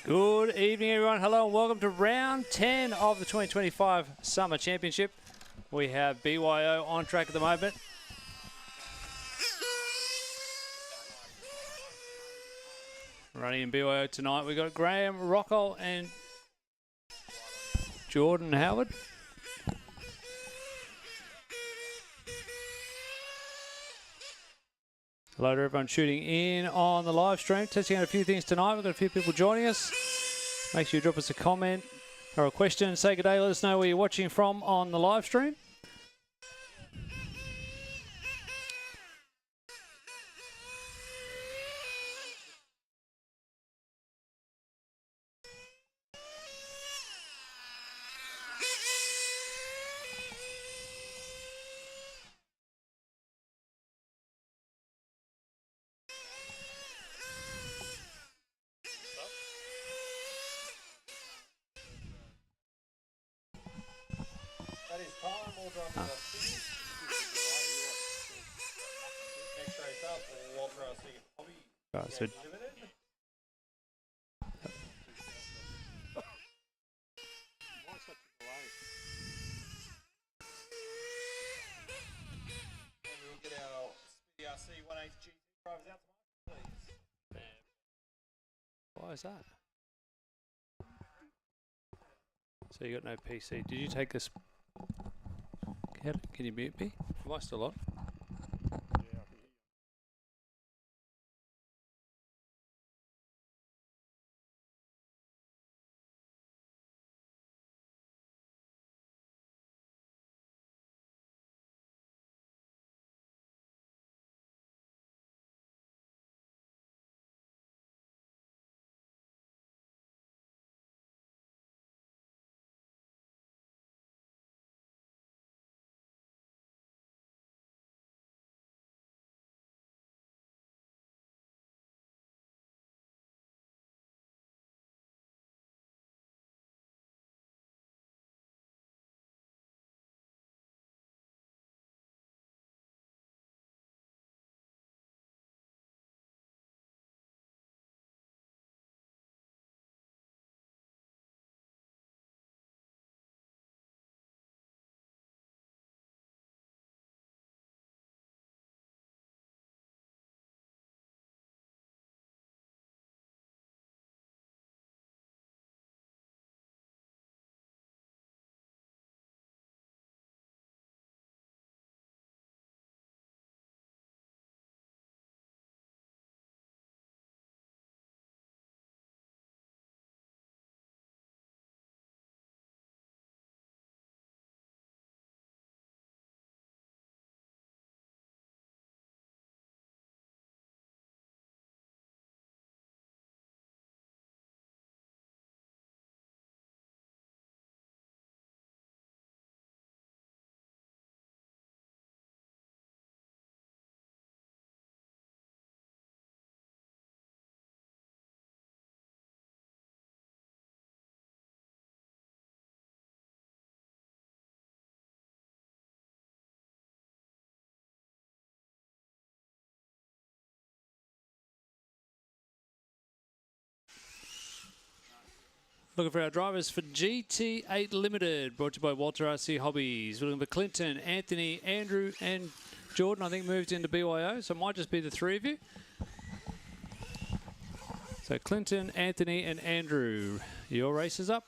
Good evening, everyone. Hello and welcome to round 10 of the 2025 Summer Championship. We have BYO on track at the moment. Running in BYO tonight, we've got Graham Rockall and Jordan Howard. Hello to everyone shooting in on the live stream. Testing out a few things tonight. We've got a few people joining us. Make sure you drop us a comment or a question and say good day. Let us know where you're watching from on the live stream. Right, so why is that? So you got no PC. Did you take this? Can you mute me? Am I still on? Looking for our drivers for GT8 Limited, brought to you by Walter RC Hobbies. We're looking for Clinton, Anthony, Andrew, and Jordan, I think, moved into BYO, so it might just be the three of you. So Clinton, Anthony, and Andrew, your race is up.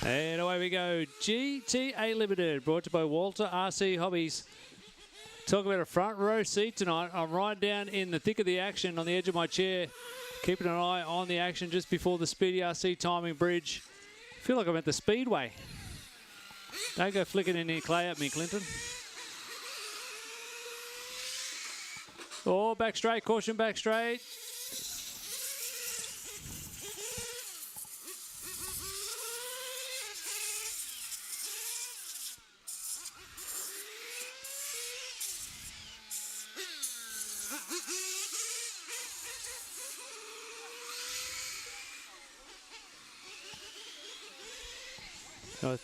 And away we go. GTA Limited, brought to you by Walter RC Hobbies. Talk about a front row seat tonight. I'm right down in the thick of the action on the edge of my chair, keeping an eye on the action just before the Speedy RC timing bridge. I feel like I'm at the Speedway. Don't go flicking any clay at me, Clinton. Oh, back straight, caution back straight. Oh.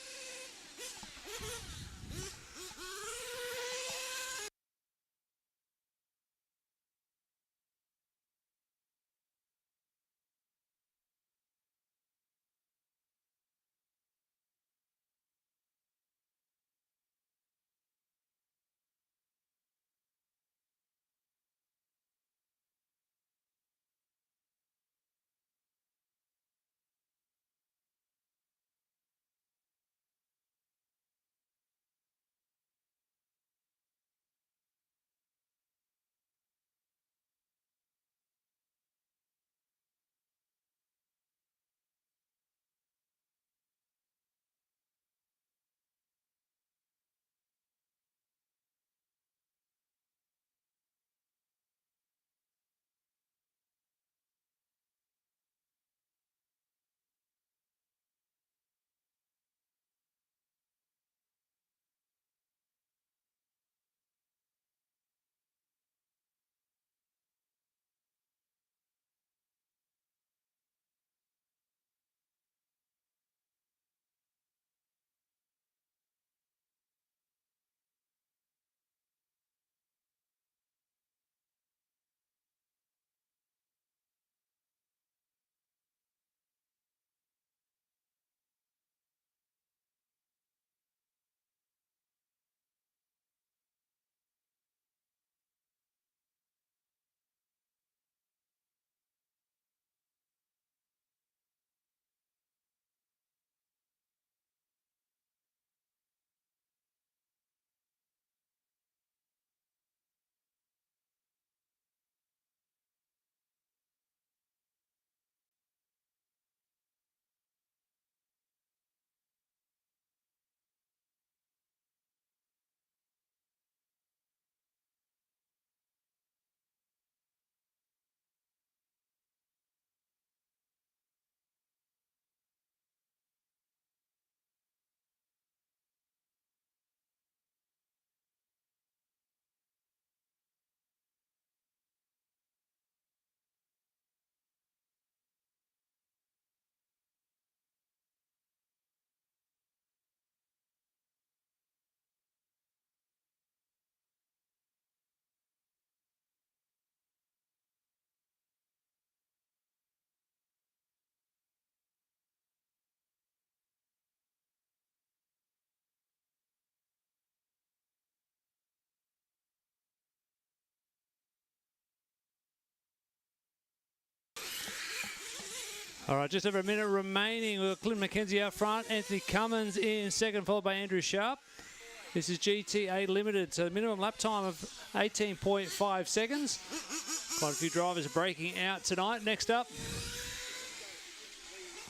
All right, just over a minute remaining. We've got Clint McKenzie out front, Anthony Cummins in second, followed by Andrew Sharp. This is GTA Limited, so minimum lap time of 18.5 seconds. Quite a few drivers breaking out tonight. Next up,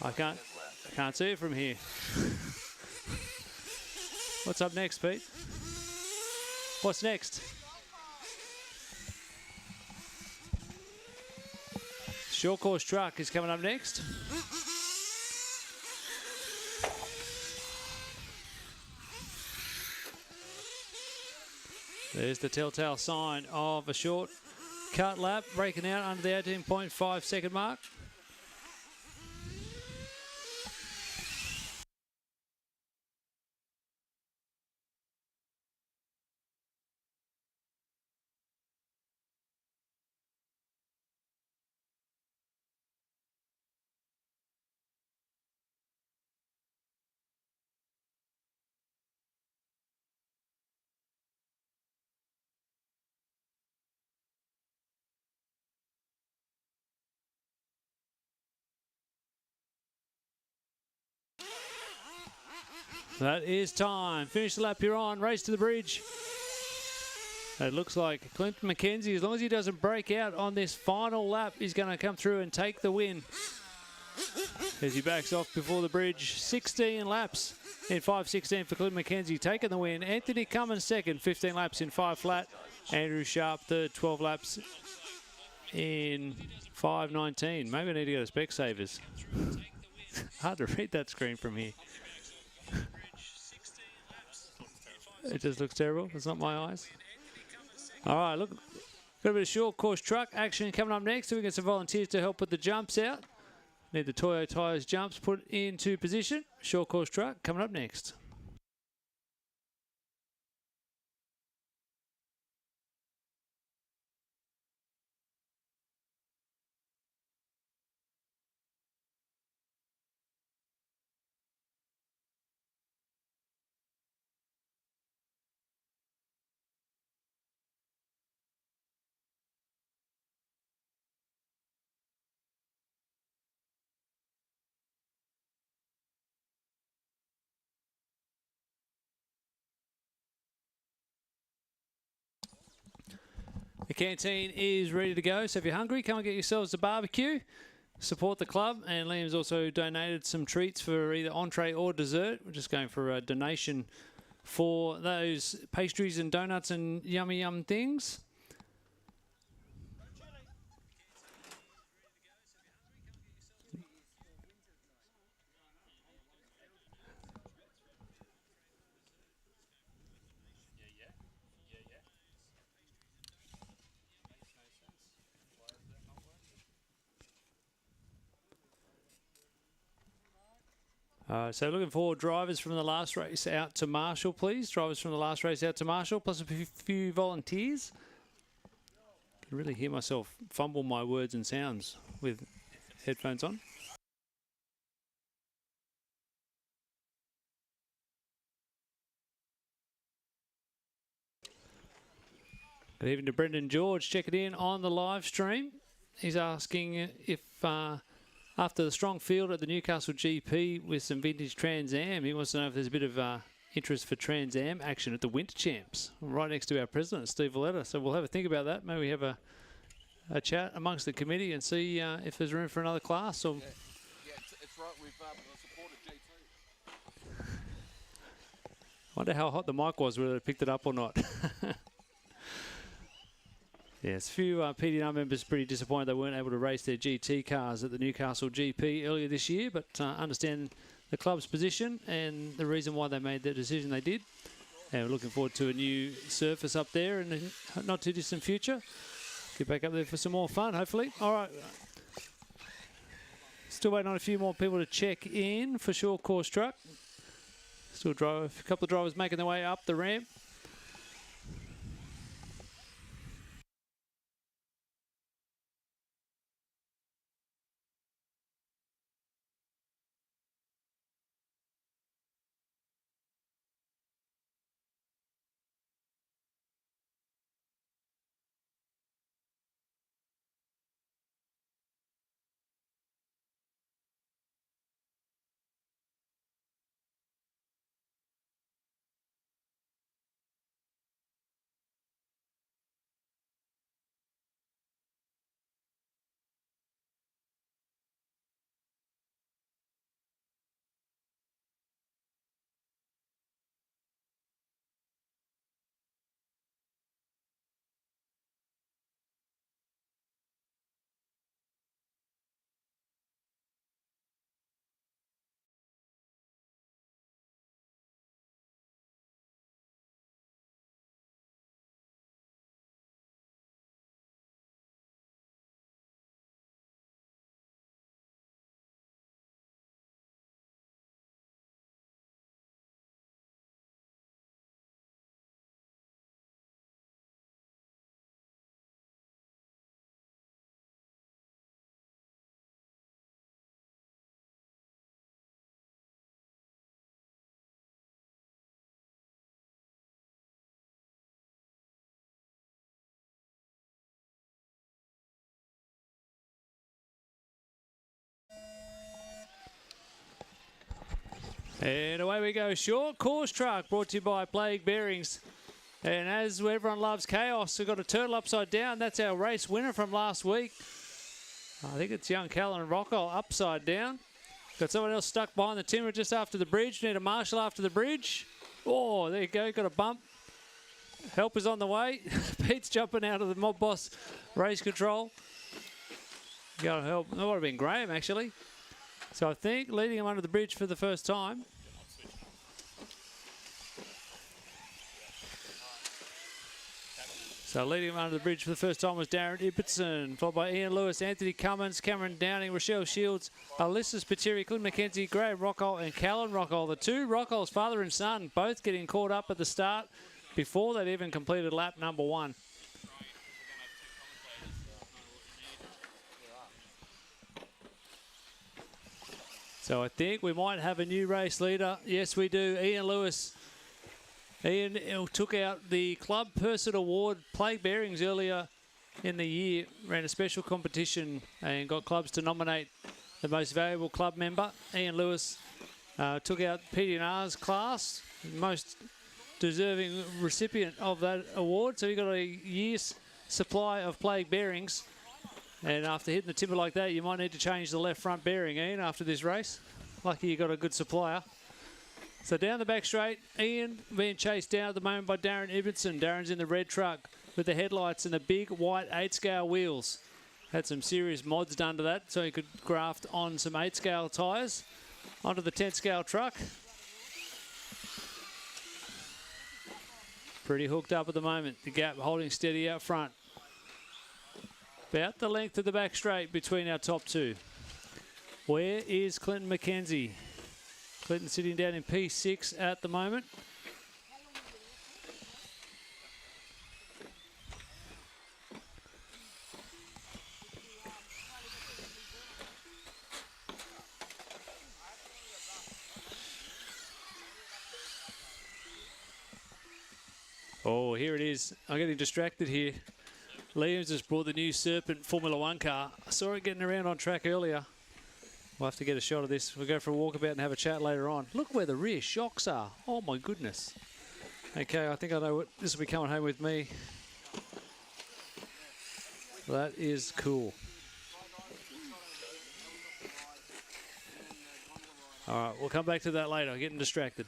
I can't see it from here. What's up next, Pete? What's next? Short course truck is coming up next. There's the telltale sign of a short cut lap, breaking out under the 18.5 second mark. That is time. Finish the lap you're on. Race to the bridge. It looks like Clinton McKenzie, as long as he doesn't break out on this final lap, is going to come through and take the win. As he backs off before the bridge. 16 laps in 5.16 for Clinton McKenzie, taking the win. Anthony Cummins second, 15 laps in 5 flat. Andrew Sharp third, 12 laps in 5.19. Maybe I need to go to Specsavers. Hard to read that screen from here. It just looks terrible. It's not my eyes. All right, look. Got a bit of short course truck action coming up next. We get some volunteers to help put the jumps out. Need the Toyo Tyres jumps put into position. Short course truck coming up next. The canteen is ready to go, so if you're hungry, come and get yourselves a barbecue. Support the club, and Liam's also donated some treats for either entree or dessert. We're just going for a donation for those pastries and donuts and yummy yum things. So looking for drivers from the last race out to Marshall, please. Drivers from the last race out to Marshall, plus a few volunteers. I can really hear myself fumble my words and sounds with headphones on. Good evening to Brendan George checking in on the live stream. He's asking if after the strong field at the Newcastle GP with some vintage Trans Am, he wants to know if there's a bit of interest for Trans Am action at the Winter Champs, right next to our president, Steve Valletta. So we'll have a think about that. Maybe we have a chat amongst the committee and see if there's room for another class. Or Yeah, it's right. We've supported GT. wonder how hot the mic was, whether it picked it up or not. Yes, a few PDR members pretty disappointed they weren't able to race their GT cars at the Newcastle GP earlier this year, but understand the club's position and the reason why they made the decision they did. And we're looking forward to a new surface up there in the not too distant future. Get back up there for some more fun, hopefully. All right. Still waiting on a few more people to check in for short course truck. Still a couple of drivers making their way up the ramp. And away we go. Short course truck brought to you by Plague Bearings. And as everyone loves chaos, we've got a turtle upside down. That's our race winner from last week. I think it's young Callan Rocco upside down. Got someone else stuck behind the timber just after the bridge. Need a marshal after the bridge. Oh, there you go. Got a bump. Help is on the way. Pete's jumping out of the Mob Boss race control. Got to help. That would have been Graham, actually. So I think leading him under the bridge for the first time. So leading him under the bridge for the first time was Darren Ibbotson, followed by Ian Lewis, Anthony Cummins, Cameron Downing, Rochelle Shields, Alyssa Spiteri, Clint McKenzie, Graham Rockall and Callan Rockall. The two Rockalls, father and son, both getting caught up at the start before they'd even completed lap number 1. So I think we might have a new race leader. Yes, we do. Ian Lewis. Ian took out the Club Person Award Plague Bearings earlier in the year. Ran a special competition and got clubs to nominate the most valuable club member. Ian Lewis took out PD&R's class, most deserving recipient of that award. So he got a year's supply of Plague Bearings. And after hitting the timber like that, you might need to change the left front bearing, Ian, after this race. Lucky you got a good supplier. So down the back straight, Ian being chased down at the moment by Darren Ibbotson. Darren's in the red truck with the headlights and the big white 8-scale wheels. Had some serious mods done to that so he could graft on some 8-scale tyres onto the 10-scale truck. Pretty hooked up at the moment. The gap holding steady out front. About the length of the back straight between our top two. Where is Clinton McKenzie? Clinton sitting down in P6 at the moment. Oh, here it is. I'm getting distracted here. Liam's just brought the new Serpent Formula One car. I saw it getting around on track earlier. We'll have to get a shot of this. We'll go for a walkabout and have a chat later on. Look where the rear shocks are. Oh, my goodness. Okay, I think I know what this will be coming home with me. That is cool. All right, we'll come back to that later. Getting distracted.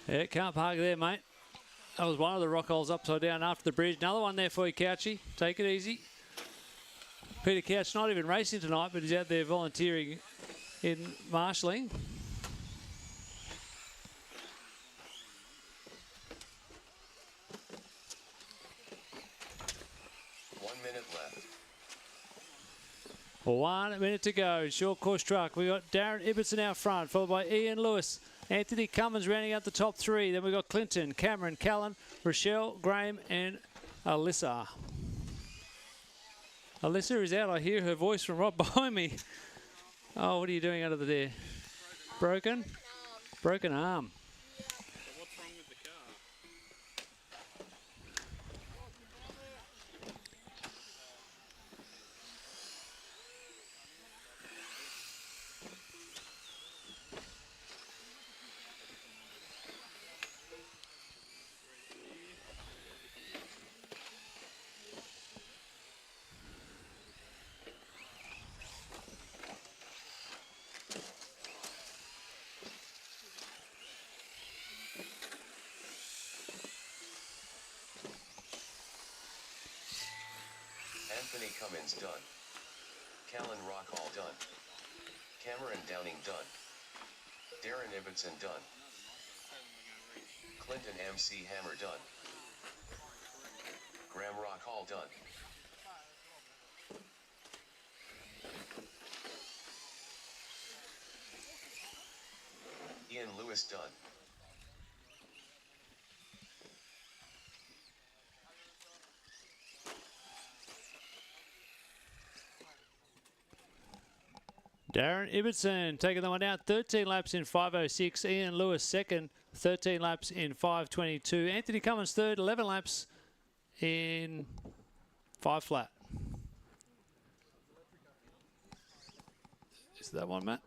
Yeah, can't park there, mate. That was one of the rock holes upside down after the bridge. Another one there for you, Couchy. Take it easy. Peter Couch not even racing tonight, but he's out there volunteering in marshalling. Left. 1 minute to go. Short course truck. We got Darren Ibbotson out front, followed by Ian Lewis. Anthony Cummins rounding out the top three. Then we've got Clinton, Cameron, Callan, Rochelle, Graham, and Alyssa. Alyssa is out. I hear her voice from right behind me. Oh, what are you doing under there? Broken? Broken arm. What's wrong with the car? Anthony Cummins done. Callan Rockall done. Cameron Downing done. Darren Ibbotson done. Clinton MC Hammer done. Graham Rockall done. Ian Lewis done. Darren Ibbotson taking the one out. 13 laps in 5:06. Ian Lewis second. 13 laps in 5:22. Anthony Cummins third. 11 laps in 5 flat. Is that one, Matt?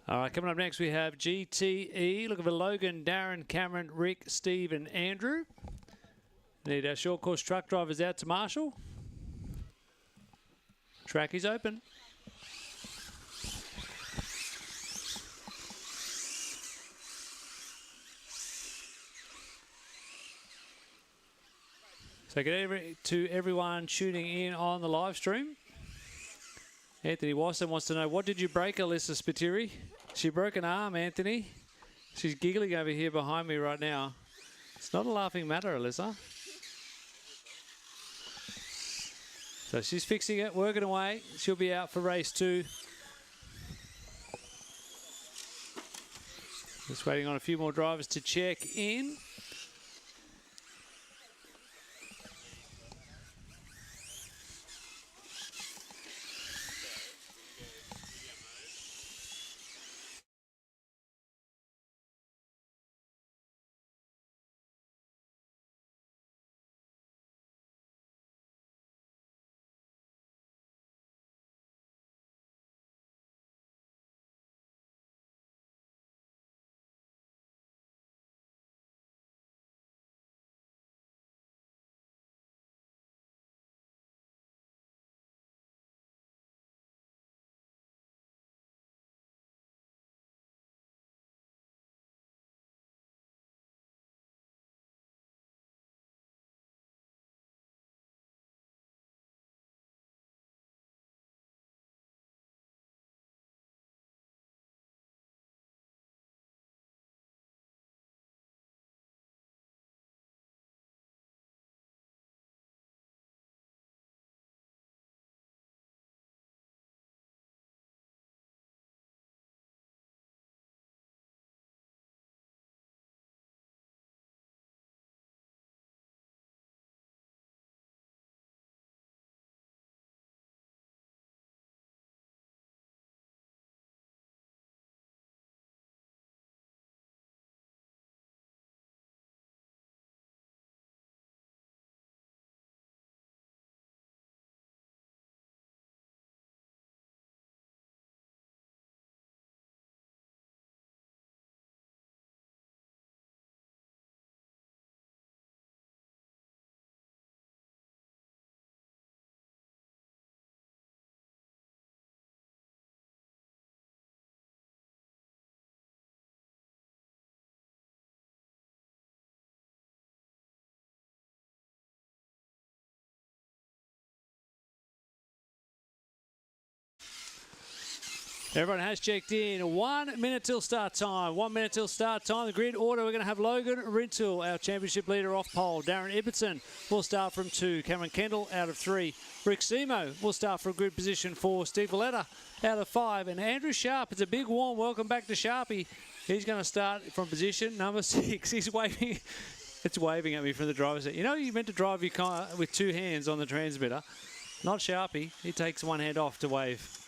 All right, coming up next we have GTE. Looking for Logan, Darren, Cameron, Rick, Steve and Andrew. Need our short course truck drivers out to Marshall. Track is open. So good to everyone tuning in on the live stream. Anthony Wasson wants to know, what did you break, Alyssa Spiteri? She broke an arm, Anthony. She's giggling over here behind me right now. It's not a laughing matter, Alyssa. So she's fixing it, working away. She'll be out for race 2. Just waiting on a few more drivers to check in. Everyone has checked in. 1 minute till start time. 1 minute till start time. The grid order, we're going to have Logan Rintoul, our championship leader, off pole. Darren Ibbotson will start from 2. Cameron Kendall out of 3. Rick Simo will start from grid position 4. Steve Valletta out of 5. And Andrew Sharp, it's a big warm welcome back to Sharpie. He's going to start from position number 6. He's waving. It's waving at me from the driver's seat. You know, you meant to drive your car with 2 hands on the transmitter. Not Sharpie. He takes one hand off to wave.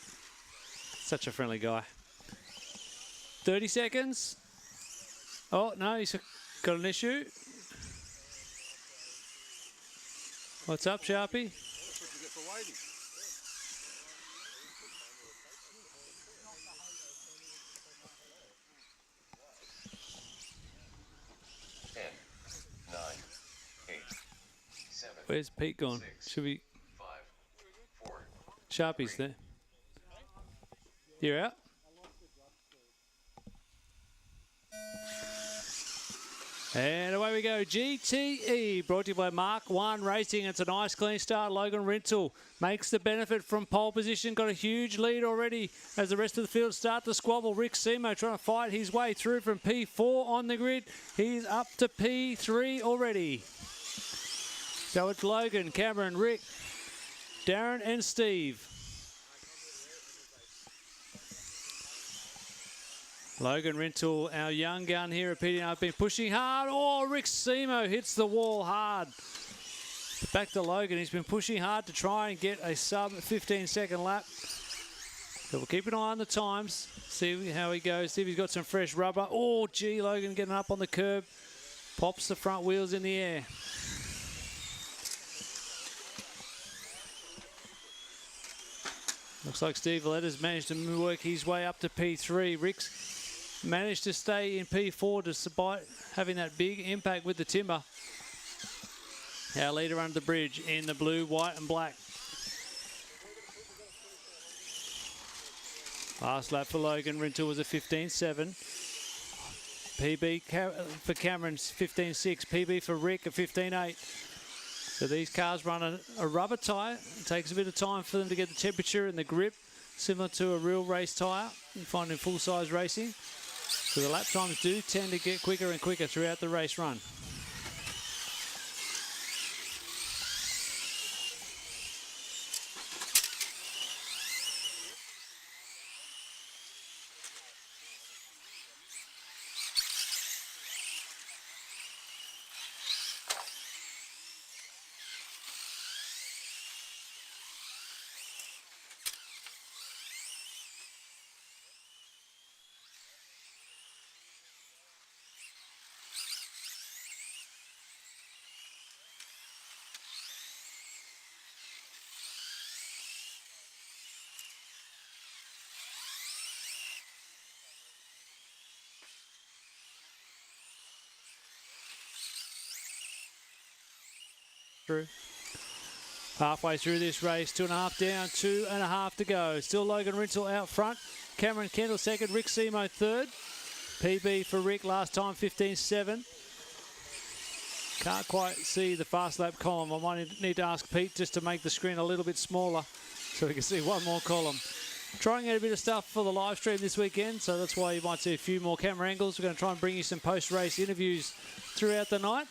Such a friendly guy. 30 seconds. Oh, no, he's got an issue. What's up, Sharpie? That's what you get for waiting. Ten, 9, 8, 7, Where's Pete gone? 6, Should we... 5, 4, Sharpie's there. You're out. And away we go. GTE brought to you by Mark 1 Racing. It's a nice clean start. Logan Rintoul makes the benefit from pole position. Got a huge lead already as the rest of the field start to squabble. Rick Simo trying to fight his way through from P4 on the grid. He's up to P3 already. So it's Logan, Cameron, Rick, Darren and Steve. Logan Rintoul, our young gun here at PDR, been pushing hard. Oh, Rick Simo hits the wall hard. Back to Logan. He's been pushing hard to try and get a sub 15-second lap. So we'll keep an eye on the times, see how he goes, see if he's got some fresh rubber. Oh, gee, Logan getting up on the curb. Pops the front wheels in the air. Looks like Steve Valletta's managed to work his way up to P3. Rick's managed to stay in P4 despite having that big impact with the timber. Our leader under the bridge in the blue, white and black. Last lap for Logan Rintoul was a 15.7. PB for Cameron's 15.6. PB for Rick a 15.8. So these cars run a rubber tyre. It takes a bit of time for them to get the temperature and the grip, similar to a real race tyre you find in full-size racing. So the lap times do tend to get quicker and quicker throughout the race run. Through. Halfway through this race, 2.5 down, 2.5 to go. Still Logan Rintoul out front. Cameron Kendall second, Rick Simo third. PB for Rick last time 15.7. Can't quite see the fast lap column. I might need to ask Pete just to make the screen a little bit smaller so we can see one more column. Trying out a bit of stuff for the live stream this weekend, so that's why you might see a few more camera angles. We're going to try and bring you some post-race interviews throughout the night.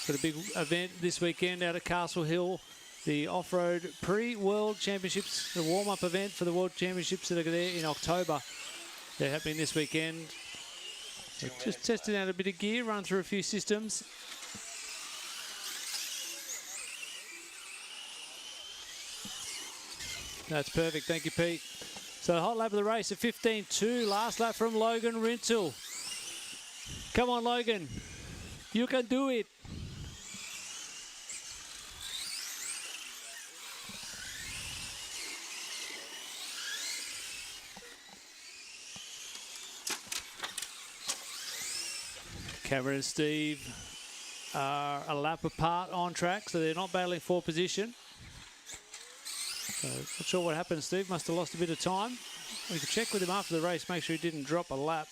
Got a big event this weekend out at Castle Hill, the off-road pre-World Championships, the warm-up event for the World Championships that are there in October. They're happening this weekend. So just testing out a bit of gear, run through a few systems. That's perfect, thank you, Pete. So the hot lap of the race at 15.2, last lap from Logan Rintoul. Come on, Logan, you can do it. Cameron and Steve are a lap apart on track, so they're not battling for position. So not sure what happened. Steve must have lost a bit of time. We could check with him after the race, make sure he didn't drop a lap.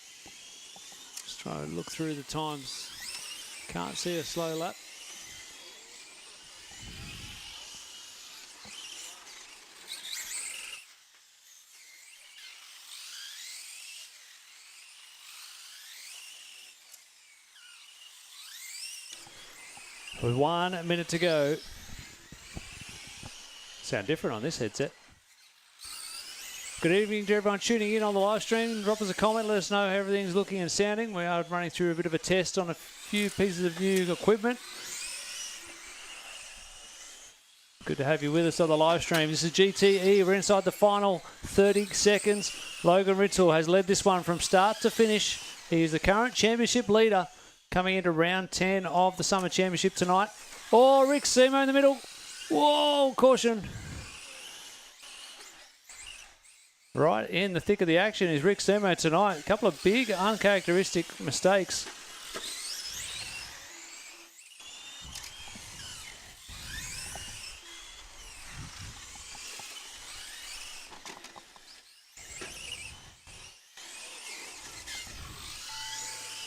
Just try and look through the times. Can't see a slow lap. With 1 minute to go. Sound different on this headset. Good evening to everyone tuning in on the live stream. Drop us a comment. Let us know how everything's looking and sounding. We are running through a bit of a test on a few pieces of new equipment. Good to have you with us on the live stream. This is GTE. We're inside the final 30 seconds. Logan Ritzel has led this one from start to finish. He is the current championship leader coming into round 10 of the Summer Championship tonight. Oh, Rick Semo in the middle. Whoa, caution. Right in the thick of the action is Rick Semo tonight. A couple of big, uncharacteristic mistakes.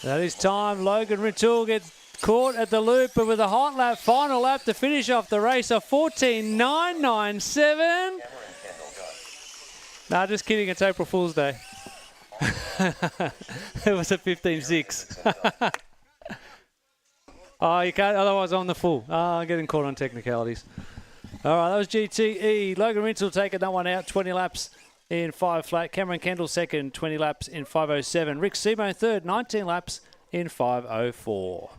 That is time. Logan Ritzel gets caught at the loop, but with a hot lap, final lap to finish off the race, a 14.997. Nah, just kidding. It's April Fool's Day. It was a 15.6. Oh, you can't. Otherwise, on the full. Oh, getting caught on technicalities. All right, that was GTE. Logan Ritzel taking that one out. 20 laps in 5 flat. Cameron Kendall second. 20 laps in 5:07. Rick Semo third. 19 laps in 5:04.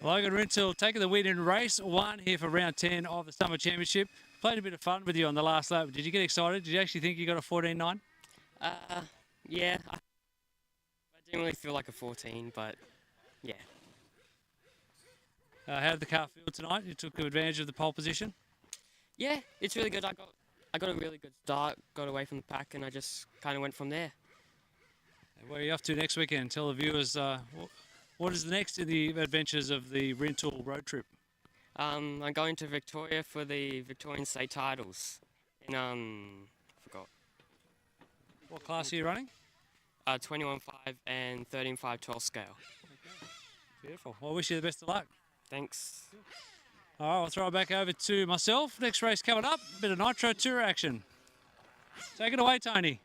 Logan Ritzel taking the win in race 1 here for round 10 of the Summer Championship. Played a bit of fun with you on the last lap. Did you get excited? Did you actually think you got a 14.9? Yeah. I didn't really feel like a 14, but yeah. How did the car feel tonight? You took advantage of the pole position? Yeah, it's really good. I got a really good start, got away from the pack, and I just kind of went from there. Where are you off to next weekend? Tell the viewers what is next in the adventures of the Rintoul road trip? I'm going to Victoria for the Victorian State titles in forgot. What class are you running? 21.5 and 13.5 12 scale. Beautiful. Well, I wish you the best of luck. Thanks. All right, I'll throw it back over to myself. Next race coming up, a bit of Nitro Tour action. Take it away, Tony.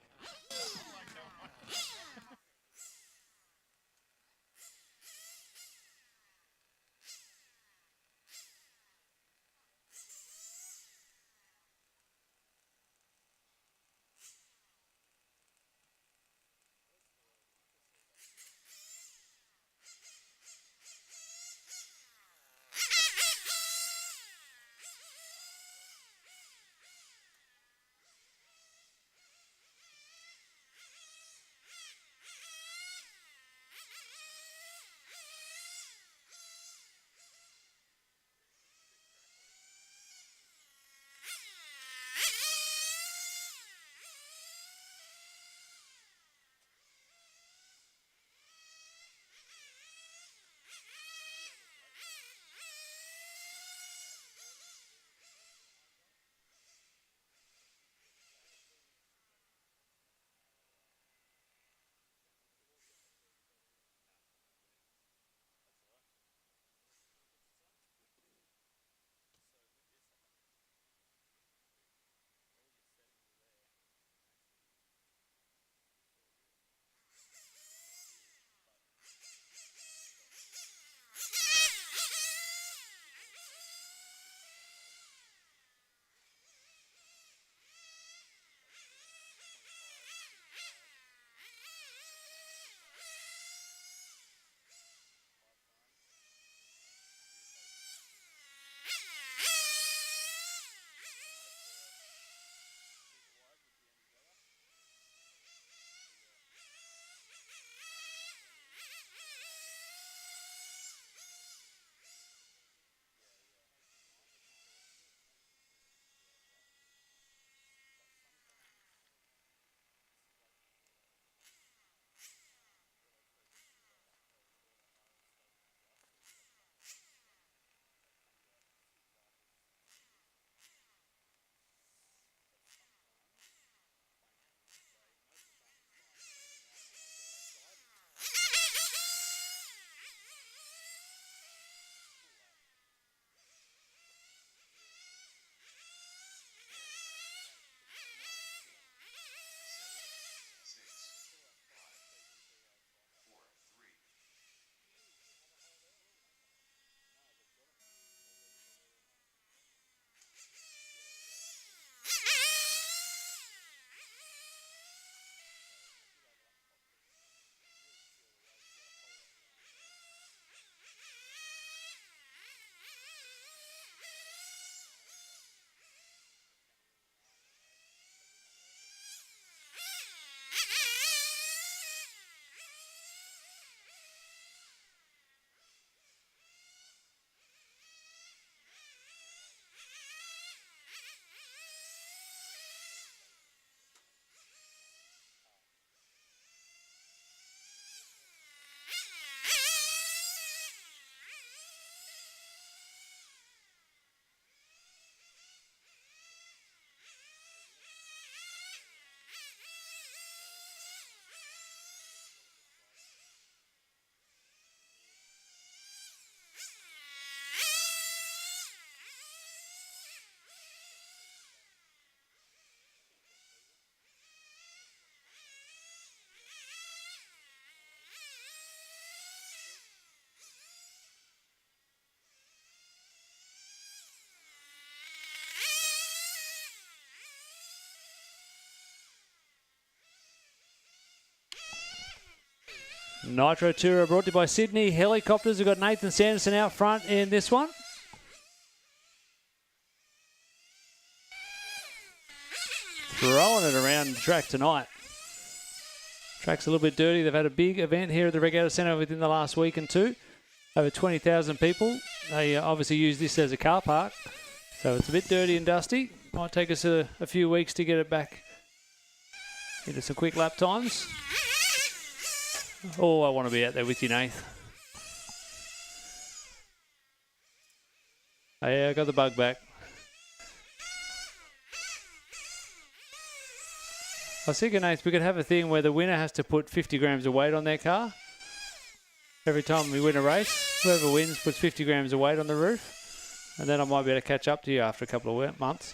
Nitro Tour brought to you by Sydney Helicopters. We've got Nathan Sanderson out front in this one. Throwing it around the track tonight. Track's a little bit dirty. They've had a big event here at the Regatta Centre within the last week and two. Over 20,000 people. They obviously use this as a car park. So it's a bit dirty and dusty. Might take us a few weeks to get it back into some quick lap times. Oh, I want to be out there with you, Nath. Oh, yeah, I got the bug back. I was thinking, Nath, we could have a thing where the winner has to put 50 grams of weight on their car. Every time we win a race, whoever wins puts 50 grams of weight on the roof. And then I might be able to catch up to you after a couple of months.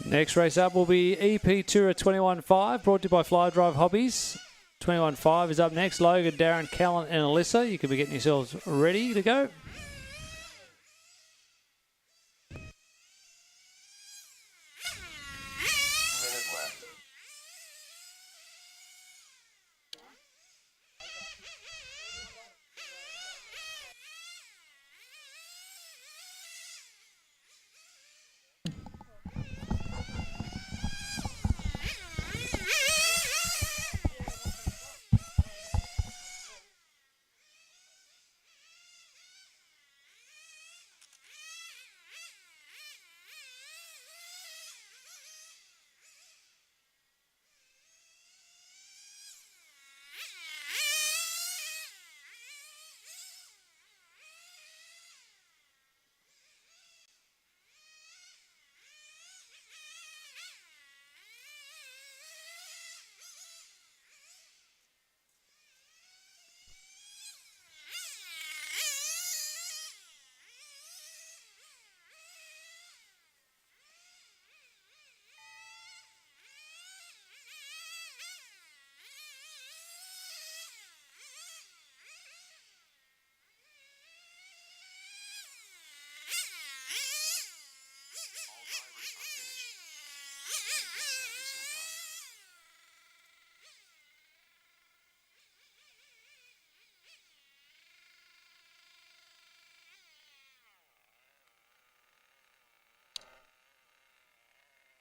Next race up will be EP Tour 21.5, brought to you by Fly Drive Hobbies. 21.5 is up next. Logan, Darren, Callan and Alyssa. You can be getting yourselves ready to go.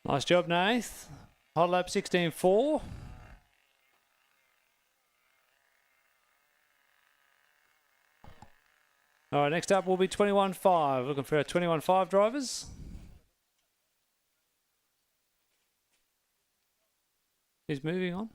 Nice job, Nath. Hot lap 16.4. All right, next up will be 21.5. Looking for our 21.5 drivers. He's moving on.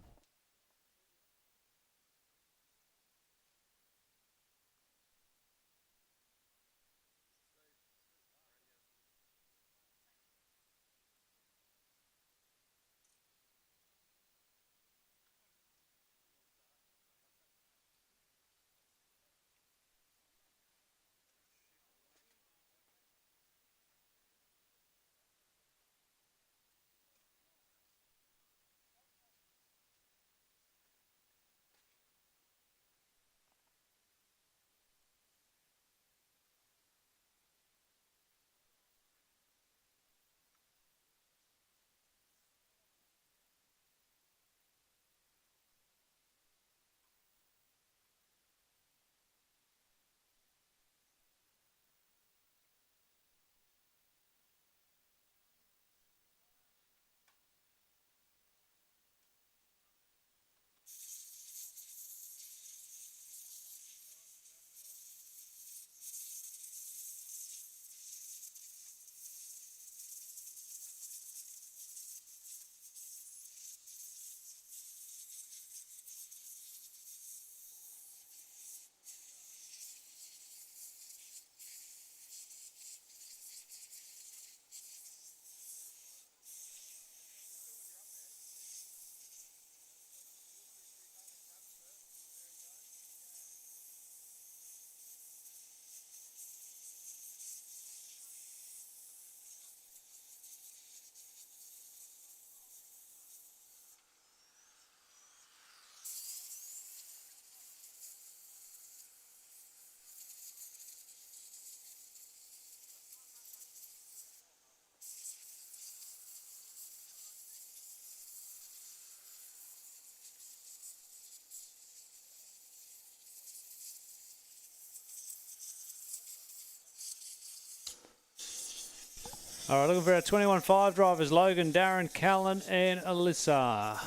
All right, looking for our 21.5 drivers, Logan, Darren, Callan and Alyssa.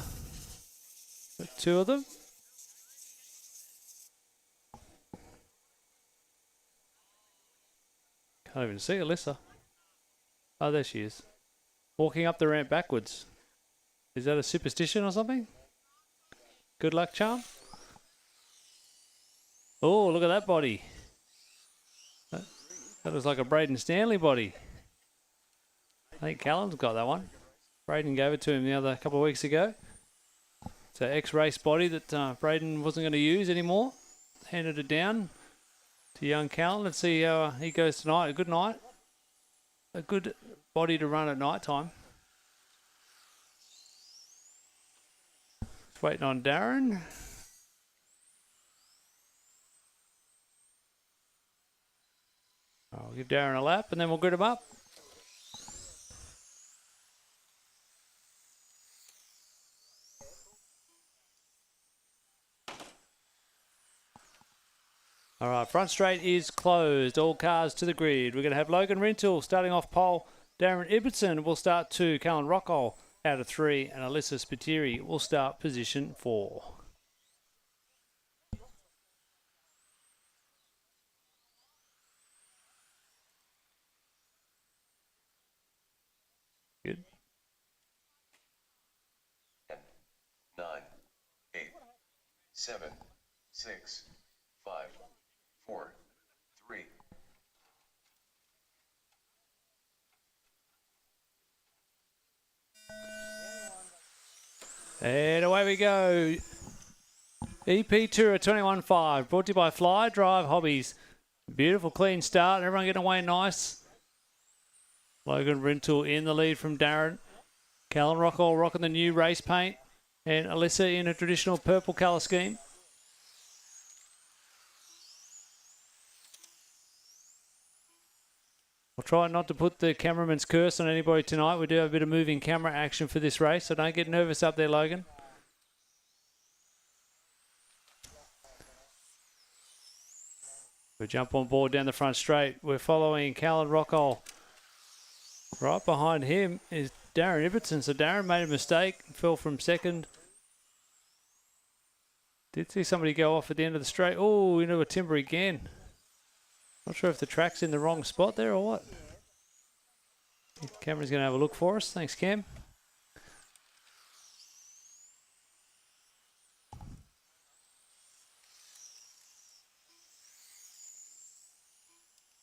Got 2 of them. Can't even see Alyssa. Oh, there she is. Walking up the ramp backwards. Is that a superstition or something? Good luck charm? Oh, look at that body. That looks like a Braden Stanley body. I think Callan's got that one. Braden gave it to him the other couple of weeks ago. It's an ex-race body that Braden wasn't going to use anymore. Handed it down to young Callan. Let's see how he goes tonight. A good night. A good body to run at night time. Just waiting on Darren. I'll give Darren a lap and then we'll grid him up. All right, front straight is closed. All cars to the grid. We're going to have Logan Rintoul starting off pole. Darren Ibbotson will start 2. Callan Rockall out of 3. And Alyssa Spiteri will start position 4. Good. 10, 9, 8, 7, 6, 5, 4, 3. And away we go. EP Tour 21.5, brought to you by Fly Drive Hobbies. Beautiful clean start, everyone getting away nice. Logan Rintoul in the lead from Darren. Callan Rockall rocking the new race paint. And Alyssa in a traditional purple colour scheme. I'll try not to put the cameraman's curse on anybody tonight. We do have a bit of moving camera action for this race, so don't get nervous up there, Logan. We jump on board down the front straight. We're following Callan Rockall. Right behind him is Darren Ibbotson. So Darren made a mistake, fell from second. Did see somebody go off at the end of the straight. Oh, into a timber again. Not sure if the track's in the wrong spot there or what. Cameron's going to have a look for us. Thanks, Cam.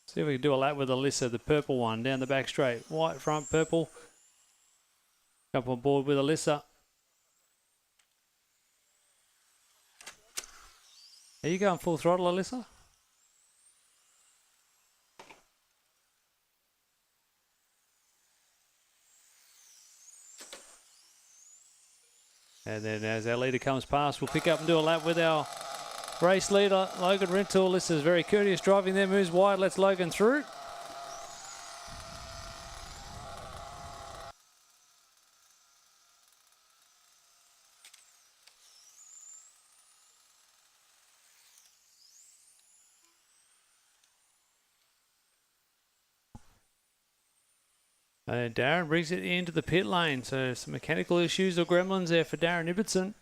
See if we can do a lap with Alyssa, the purple one, down the back straight. White front, purple. Jump on board with Alyssa. Are you going full throttle, Alyssa? And then as our leader comes past, we'll pick up and do a lap with our race leader, Logan Rintoul. This is very courteous driving there, moves wide, lets Logan through. And Darren brings it into the pit lane. So some mechanical issues or gremlins there for Darren Ibbotson.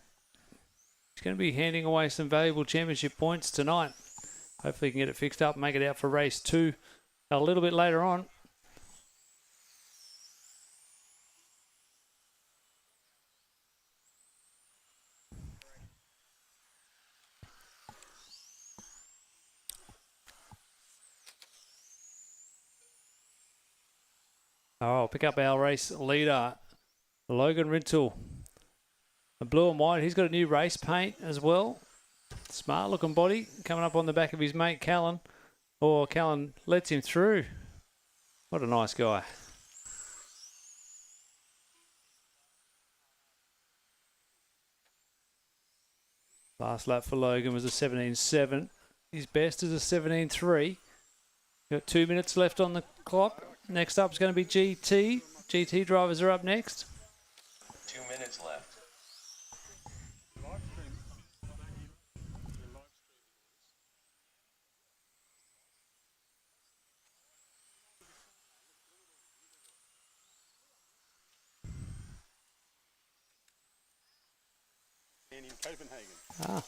He's going to be handing away some valuable championship points tonight. Hopefully he can get it fixed up and make it out for race 2 a little bit later on. Oh, I'll pick up our race leader, Logan Rintoul. The blue and white, he's got a new race paint as well. Smart looking body coming up on the back of his mate Callan. Or Callan lets him through. What a nice guy. Last lap for Logan was a 17.7. His best is a 17.3. Got 2 minutes left on the clock. Next up is going to be GT. GT drivers are up next. 2 minutes left. and in Copenhagen. Ah.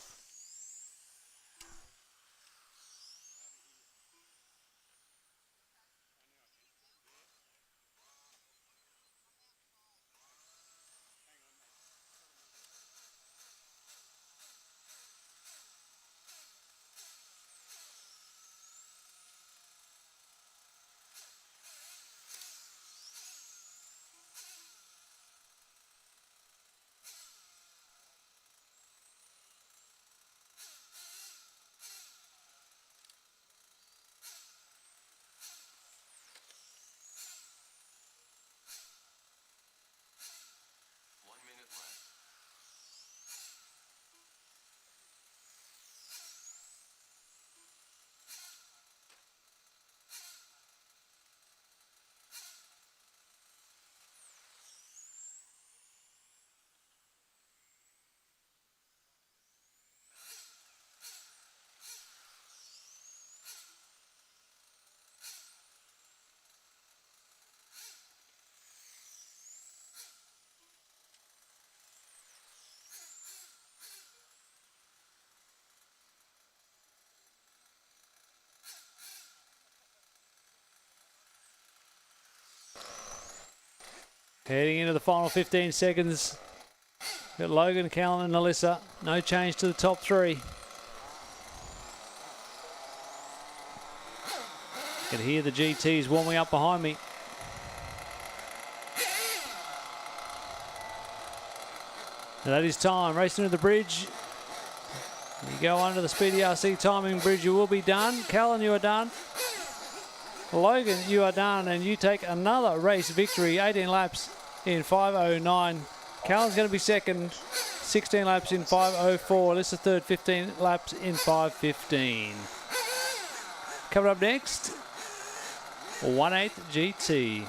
Heading into the final 15 seconds. Got Logan, Callan and Alyssa. No change to the top three. Can hear the GTs warming up behind me. Now that is time. Racing to the bridge. You go under the Speedy RC timing bridge, you will be done. Callan, you are done. Logan, you are done, and you take another race victory. 18 laps in 5:09. Callan's going to be second. 16 laps in 5:04. Alyssa third. 15 laps in 5:15. Coming up next, 1/8 GT.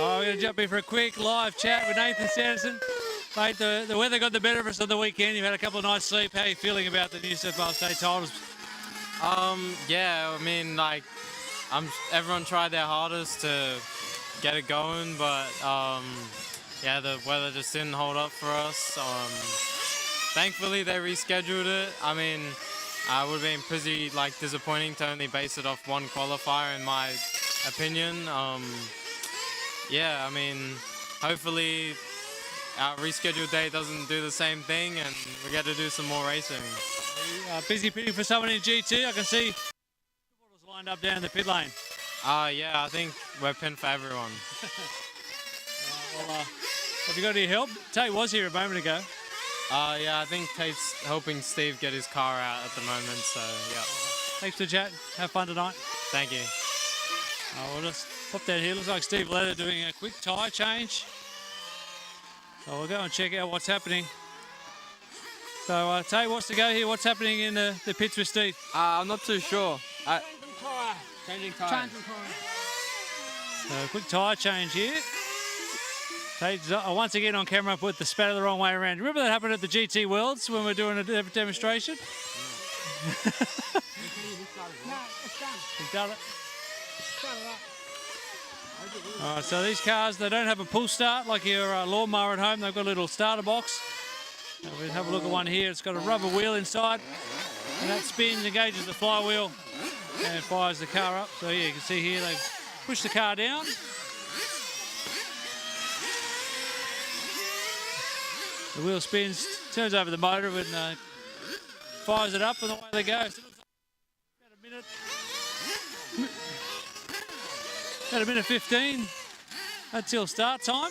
Oh, we're going to jump in for a quick live chat with Nathan Sanderson. Mate, the weather got the better of us on the weekend. You've had a couple of nights sleep. How are you feeling about the New South Wales State titles? Yeah, I mean, like, everyone tried their hardest to get it going, but yeah, the weather just didn't hold up for us. Thankfully, they rescheduled it. I mean, it would have been pretty disappointing to only base it off one qualifier, in my opinion. Yeah, I mean, hopefully our rescheduled day doesn't do the same thing, and we get to do some more racing. Busy pitting for someone in GT. I can see supporters lined up down in the pit lane. Yeah, I think we're pinned for everyone. Have you got any help? Tate was here a moment ago. Yeah, I think Tate's helping Steve get his car out at the moment, so yeah. Thanks for the chat. Have fun tonight. Thank you. We'll just pop down here. Looks like Steve Leather doing a quick tyre change. So we'll go and check out what's happening. So, Tate, what's to go here? What's happening in the pits with Steve? I'm not too sure. Changing tyre. So, quick tyre change here. Tate's once again on camera put the spatter the wrong way around. Remember that happened at the GT Worlds when we were doing a demonstration? He's done it. All right, so these cars, they don't have a pull start like your lawnmower at home. They've got a little starter box. We'll have a look at one here. It's got a rubber wheel inside, and that spins, engages the flywheel, and fires the car up. So yeah, you can see here they've pushed the car down. The wheel spins, turns over the motor, and fires it up, and away they go. So it looks like about a minute 15 until start time.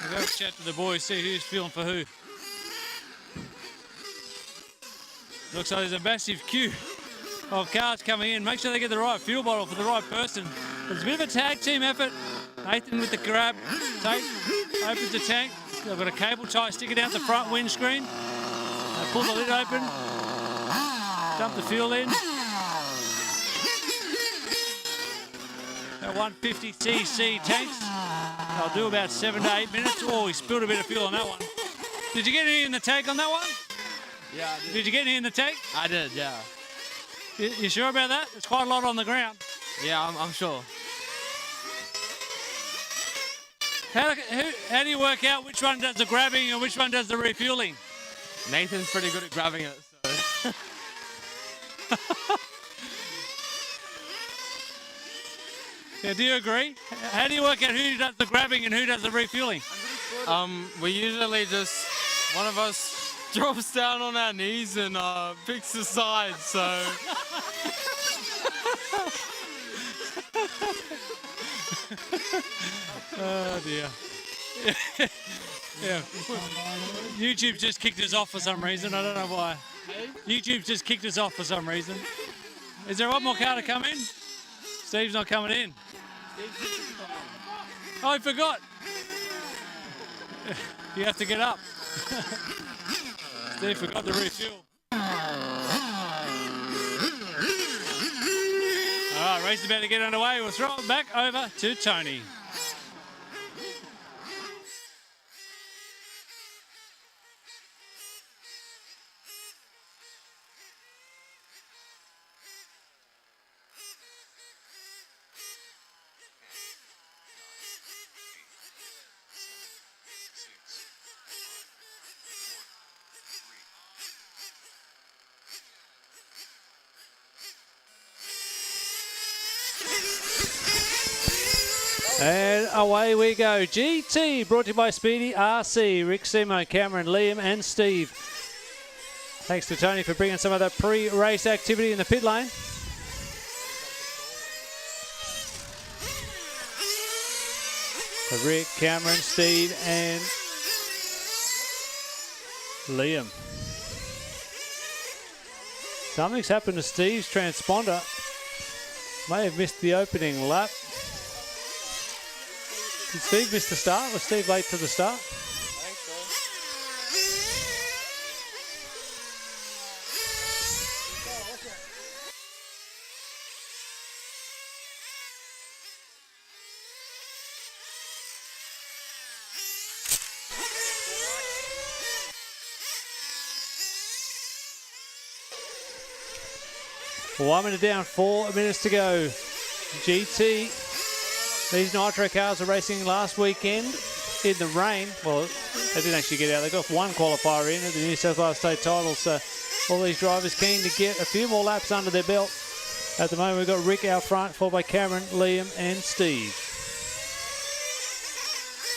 We'll go chat to the boys, see who's feeling for who. Looks like there's a massive queue of cars coming in. Make sure they get the right fuel bottle for the right person. There's a bit of a tag team effort. Nathan with the grab. Tate opens the tank. They've got a cable tie sticking out the front windscreen. They pull the lid open. Dump the fuel in. That 150cc tanks. They'll do about 7 to 8 minutes. Oh, he spilled a bit of fuel on that one. Did you get any in the tank on that one? Yeah, I did. Did you get any in the tank? I did, yeah. You sure about that? There's quite a lot on the ground. Yeah, I'm sure. How do you work out which one does the grabbing and which one does the refueling? Nathan's pretty good at grabbing it, so. Yeah, do you agree? How do you work out who does the grabbing and who does the refueling? We usually just, one of us drops down on our knees and picks the side, so. Oh dear. Yeah. YouTube's just kicked us off for some reason. I don't know why. YouTube's just kicked us off for some reason. Is there one more car to come in? Steve's not coming in. Oh, I forgot. You have to get up. Steve forgot to refuel. All right, race is about to get underway. We'll throw it back over to Tony. And away we go. GT brought to you by Speedy RC. Rick, Simo, Cameron, Liam and Steve. Thanks to Tony for bringing some of that pre-race activity in the pit lane. So Rick, Cameron, Steve and Liam. Something's happened to Steve's transponder. May have missed the opening lap. Did Steve miss the start? Was Steve late to the start? I think so. 1 minute down, 4 minutes to go. GT. These Nitro cars are racing last weekend in the rain. Well, they didn't actually get out. They got one qualifier in at the New South Wales State Title. So all these drivers keen to get a few more laps under their belt At the moment, we've got Rick out front, followed by Cameron, Liam, and Steve.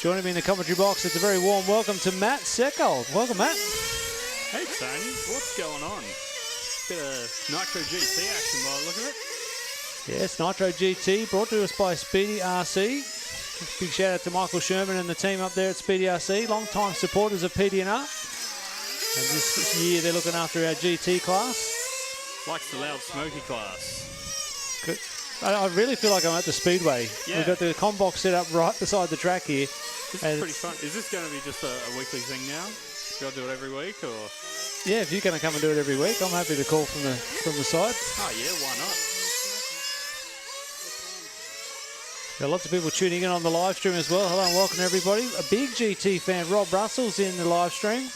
Joining me in the commentary box, it's a very warm welcome to Matt Seckold. Welcome, Matt. Hey, Tony, what's going on? Bit of Nitro GT action by the look of it. Yes, Nitro GT, brought to us by Speedy RC. Big shout out to Michael Sherman and the team up there at Speedy RC, long-time supporters of PDNR. And this year they're looking after our GT class. Likes the loud smoky class. Good. I really feel like I'm at the Speedway. Yeah. We've got the combox set up right beside the track here. This And is pretty fun. Is this going to be just a weekly thing now? Got to do it every week, or? Yeah, if you're going to come and do it every week, I'm happy to call from the side. Oh yeah, why not? There are lots of people tuning in on the live stream as well. Hello and welcome everybody. A big GT fan, Rob Russell's in the live stream.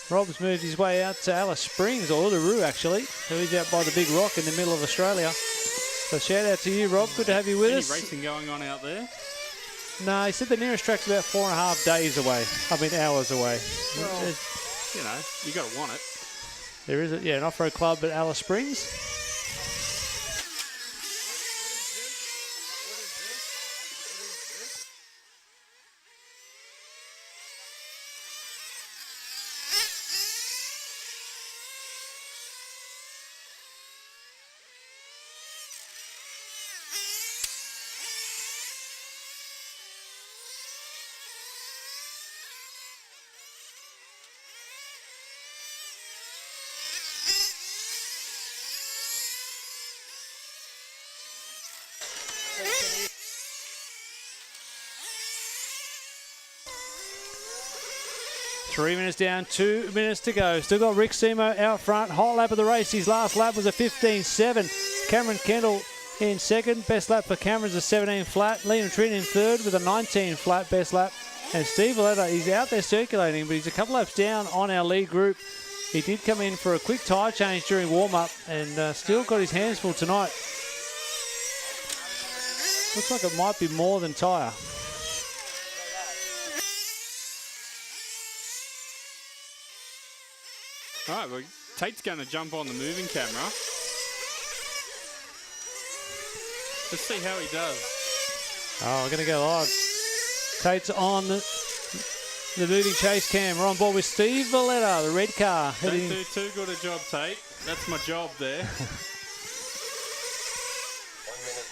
Rob's moved his way out to Alice Springs, or Uluru actually. So he's out by the big rock in the middle of Australia. So shout out to you, Rob. Good to have you with Any us. racing going on out there? No, he said the nearest track's about 4.5 days away. Hours away. Well, you know, you got to want it. There is an off-road club at Alice Springs. Three minutes down, 2 minutes to go. Still got Rick Simo out front. Hot lap of the race. His last lap was a 15.7. Cameron Kendall in second. Best lap for Cameron's a 17 flat. Liam Trin in third with a 19 flat best lap. And Steve Valletta, he's out there circulating, but he's a couple laps down on our lead group. He did come in for a quick tyre change during warm-up and still got his hands full tonight. Looks like it might be more than tyre. All right, well, Tate's going to jump on the moving camera. Let's see how he does. Oh, we're going to go live. Tate's on the moving chase cam. We're on board with Steve Valletta, the red car. Don't Heading. do too good a job, Tate. That's my job there. 1 minute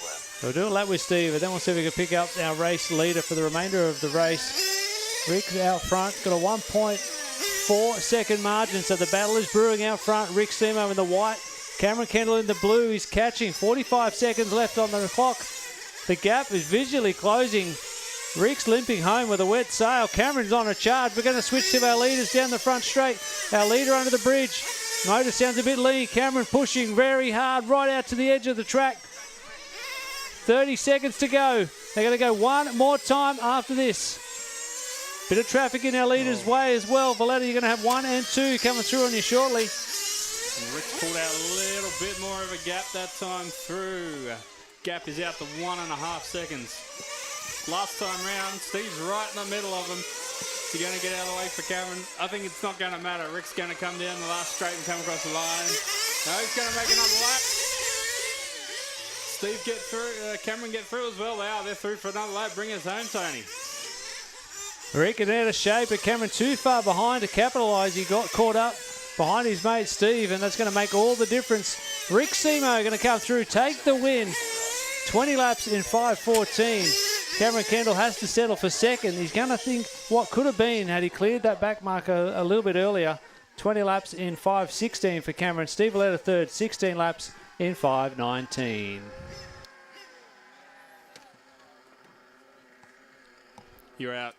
left. We'll do a lap with Steve, and then we'll see if we can pick up our race leader for the remainder of the race. Rick's out front, got a 1.4 second margin, so the battle is brewing out front. Rick Simo in the white, Cameron Kendall in the blue. He's catching. 45 seconds left on the clock. The gap is visually closing. Rick's limping home with a wet sail. Cameron's on a charge. We're going to switch to our leaders down the front straight. Our leader under the bridge. Motor sounds a bit lean. Cameron pushing very hard right out to the edge of the track. 30 seconds to go. They're going to go one more time after this. Bit of traffic in our leader's way as well. Valletta, you're going to have 1 and 2 coming through on you shortly. And Rick's pulled out a little bit more of a gap that time through. Gap is out to 1.5 seconds. Last time round, Steve's right in the middle of him. Is he going to get out of the way for Cameron? I think it's not going to matter. Rick's going to come down the last straight and come across the line. No, he's going to make another lap. Steve get through, Cameron get through as well. They're through for another lap. Bring us home, Tony. Rick in out of shape, but Cameron too far behind to capitalise. He got caught up behind his mate Steve, and that's going to make all the difference. Rick Simo going to come through, take the win. 20 laps in 5:14. Cameron Kendall has to settle for second. He's going to think what could have been had he cleared that back mark a little bit earlier. 20 laps in 5:16 for Cameron. Steve Valletta third, 16 laps in 5:19. You're out.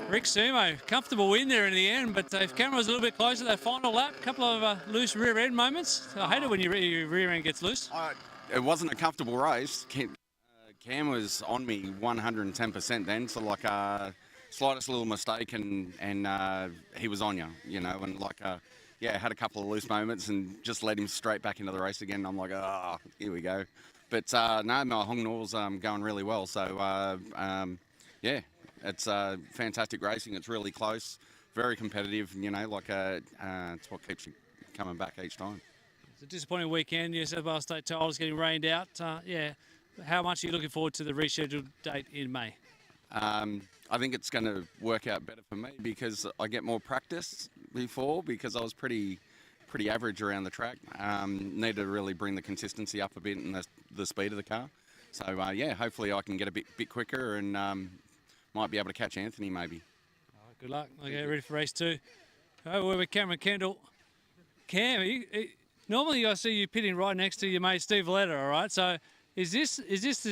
Rick Simo, comfortable win there in the end, but if Cameron was a little bit closer that final lap, a couple of loose rear end moments. I hate it when your rear end gets loose. It wasn't a comfortable race. Cam was on me 110% then. So like slightest little mistake and he was on you, you know, and like yeah, had a couple of loose moments and just led him straight back into the race again. I'm like, oh, here we go. But no, my Hong Nor's going really well. So yeah, it's fantastic racing. It's really close, very competitive. You know, like it's what keeps you coming back each time. It's a disappointing weekend. New South Wales State titles getting rained out. Yeah, how much are you looking forward to the rescheduled date in May? I think it's going to work out better for me because I get more practice before because I was pretty average around the track. Need to really bring the consistency up a bit and the speed of the car. So yeah, hopefully I can get a bit quicker and might be able to catch Anthony maybe. All right, good luck. Okay, ready for race 2. Oh, we're with Cameron Kendall. Cam, normally I see you pitting right next to your mate Steve Valletta, all right? So is this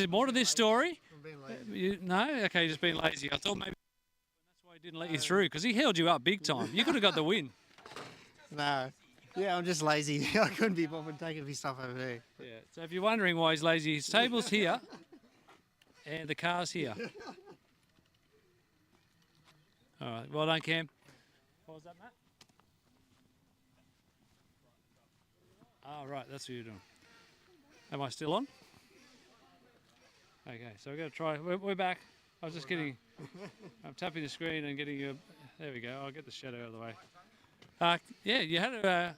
more to this story? No? Okay, you're just being lazy. I thought maybe that's why he didn't let you through, because he held you up big time. You could have got the win. No. Yeah, I'm just lazy. I couldn't be bothered taking his stuff over there. Yeah. So if you're wondering why he's lazy, his table's here and the car's here. All right. Well done, Cam. What was that, Matt? Oh, right. That's what you're doing. Am I still on? Okay, so we're going to try. We're back. I was just getting. I'm tapping the screen and getting you. There we go. I'll get the shadow out of the way. Yeah, you had a.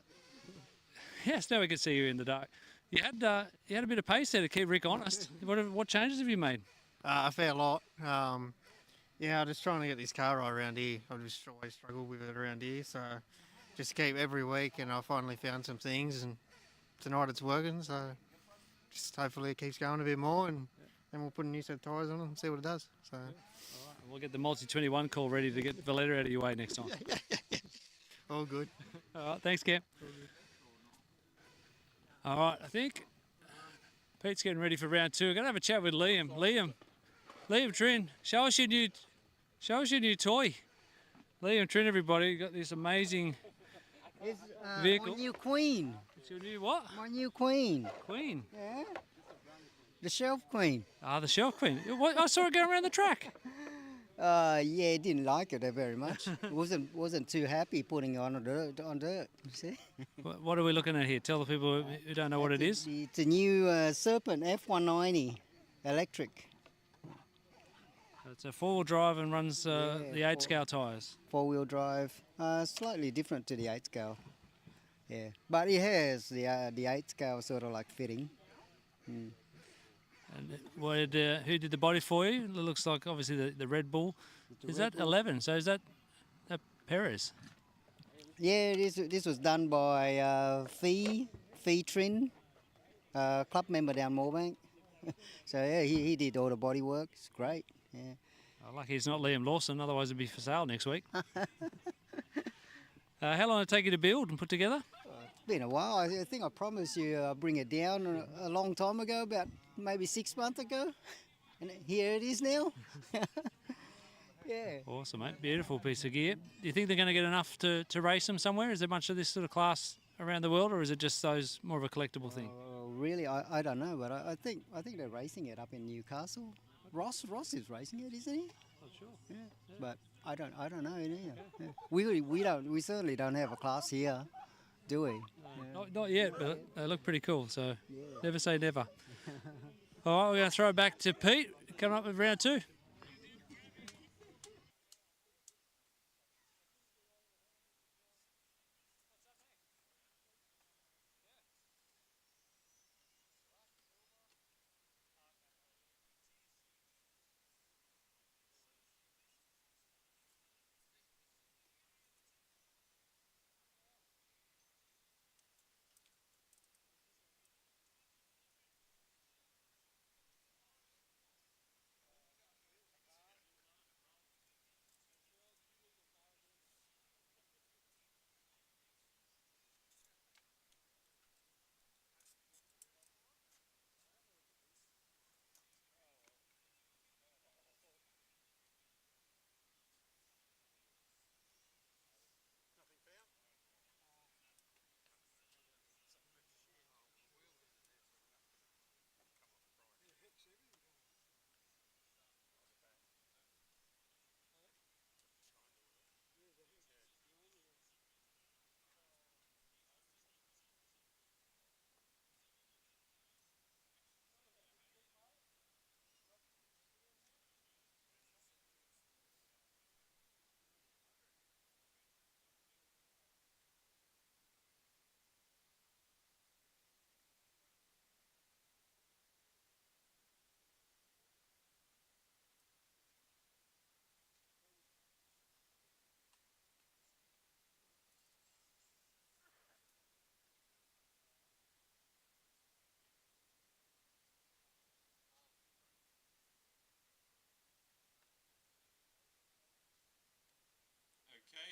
Yes, now we can see you in the dark. You had a bit of pace there to keep Rick honest. What changes have you made? A fair lot. Yeah, I'm just trying to get this car right around here. I've just always struggled with it around here, so just keep every week, and I finally found some things, and tonight it's working. So just hopefully it keeps going a bit more, and then we'll put a new set of tyres on it and see what it does. So. All right, we'll get the multi-21 call ready to get Valletta out of your way next time. All good. All right, thanks, Cam. All right, I think Pete's getting ready for round 2. We're going to have a chat with Liam. Liam Trin, show us your new toy. Liam Trin, everybody, got this amazing vehicle. My new queen. It's your new what? My new queen. Queen. Yeah. The shelf queen. Ah, the shelf queen. I saw it going around the track. Yeah, didn't like it very much. wasn't too happy putting it on dirt. You see? What are we looking at here? Tell the people who don't know what it is. It's a new Serpent F190 electric. It's a 4-wheel drive and runs the 8-scale tyres. 4-wheel drive, slightly different to the 8-scale. Yeah, but it has the 8-scale sort of like fitting. Mm. And who did the body for you? It looks like obviously the Red Bull. Is that 11? So is that Perez? Yeah, this was done by Fee Trin, club member down Moorebank. So yeah, he did all the body work. It's great. Yeah. Lucky it's not Liam Lawson, otherwise it'd be for sale next week. How long did it take you to build and put together? It's been a while. I think I promised you bring it down a long time ago, about maybe 6 months ago. And here it is now. Yeah. Awesome, mate. Beautiful piece of gear. Do you think they're going to get enough to race them somewhere? Is there much of this sort of class around the world, or is it just those more of a collectible thing? Really, I don't know, but I think they're racing it up in Newcastle. Ross is racing it, isn't he? Not sure. Yeah. But I don't know. Yeah. We certainly don't have a class here, do we? Not yet, but they look pretty cool. So never say never. All right, we're going to throw it back to Pete. Coming up with round 2.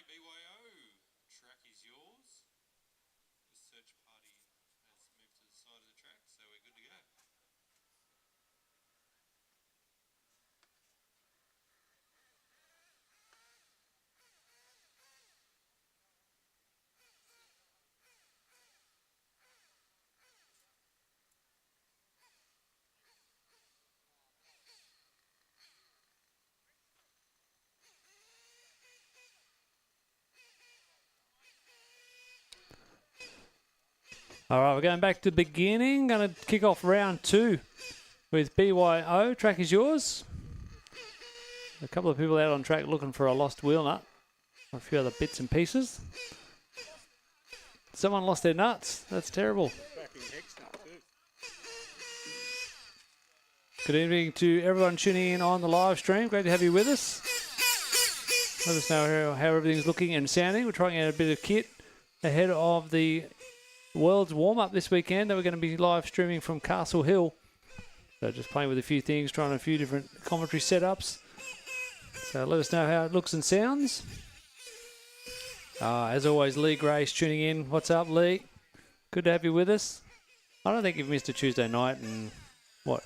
BYO, track is yours. The search party has moved to the side of the track, so we're good to go. All right, we're going back to the beginning. Going to kick off round 2 with BYO. Track is yours. A couple of people out on track looking for a lost wheel nut. A few other bits and pieces. Someone lost their nuts. That's terrible. Good evening to everyone tuning in on the live stream. Great to have you with us. Let us know how everything's looking and sounding. We're trying out a bit of kit ahead of the World's warm-up this weekend that we're going to be live streaming from Castle Hill. So just playing with a few things, trying a few different commentary setups. So let us know how it looks and sounds. As always, Lee Grace tuning in. What's up, Lee? Good to have you with us. I don't think you've missed a Tuesday night in, what,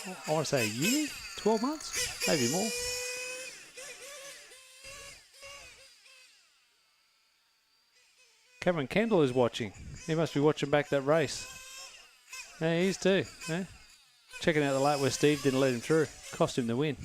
I want to say a year? 12 months? Maybe more. Cameron Kendall is watching. He must be watching back that race. Yeah, he is too. Yeah. Checking out the lap where Steve didn't let him through. Cost him the win.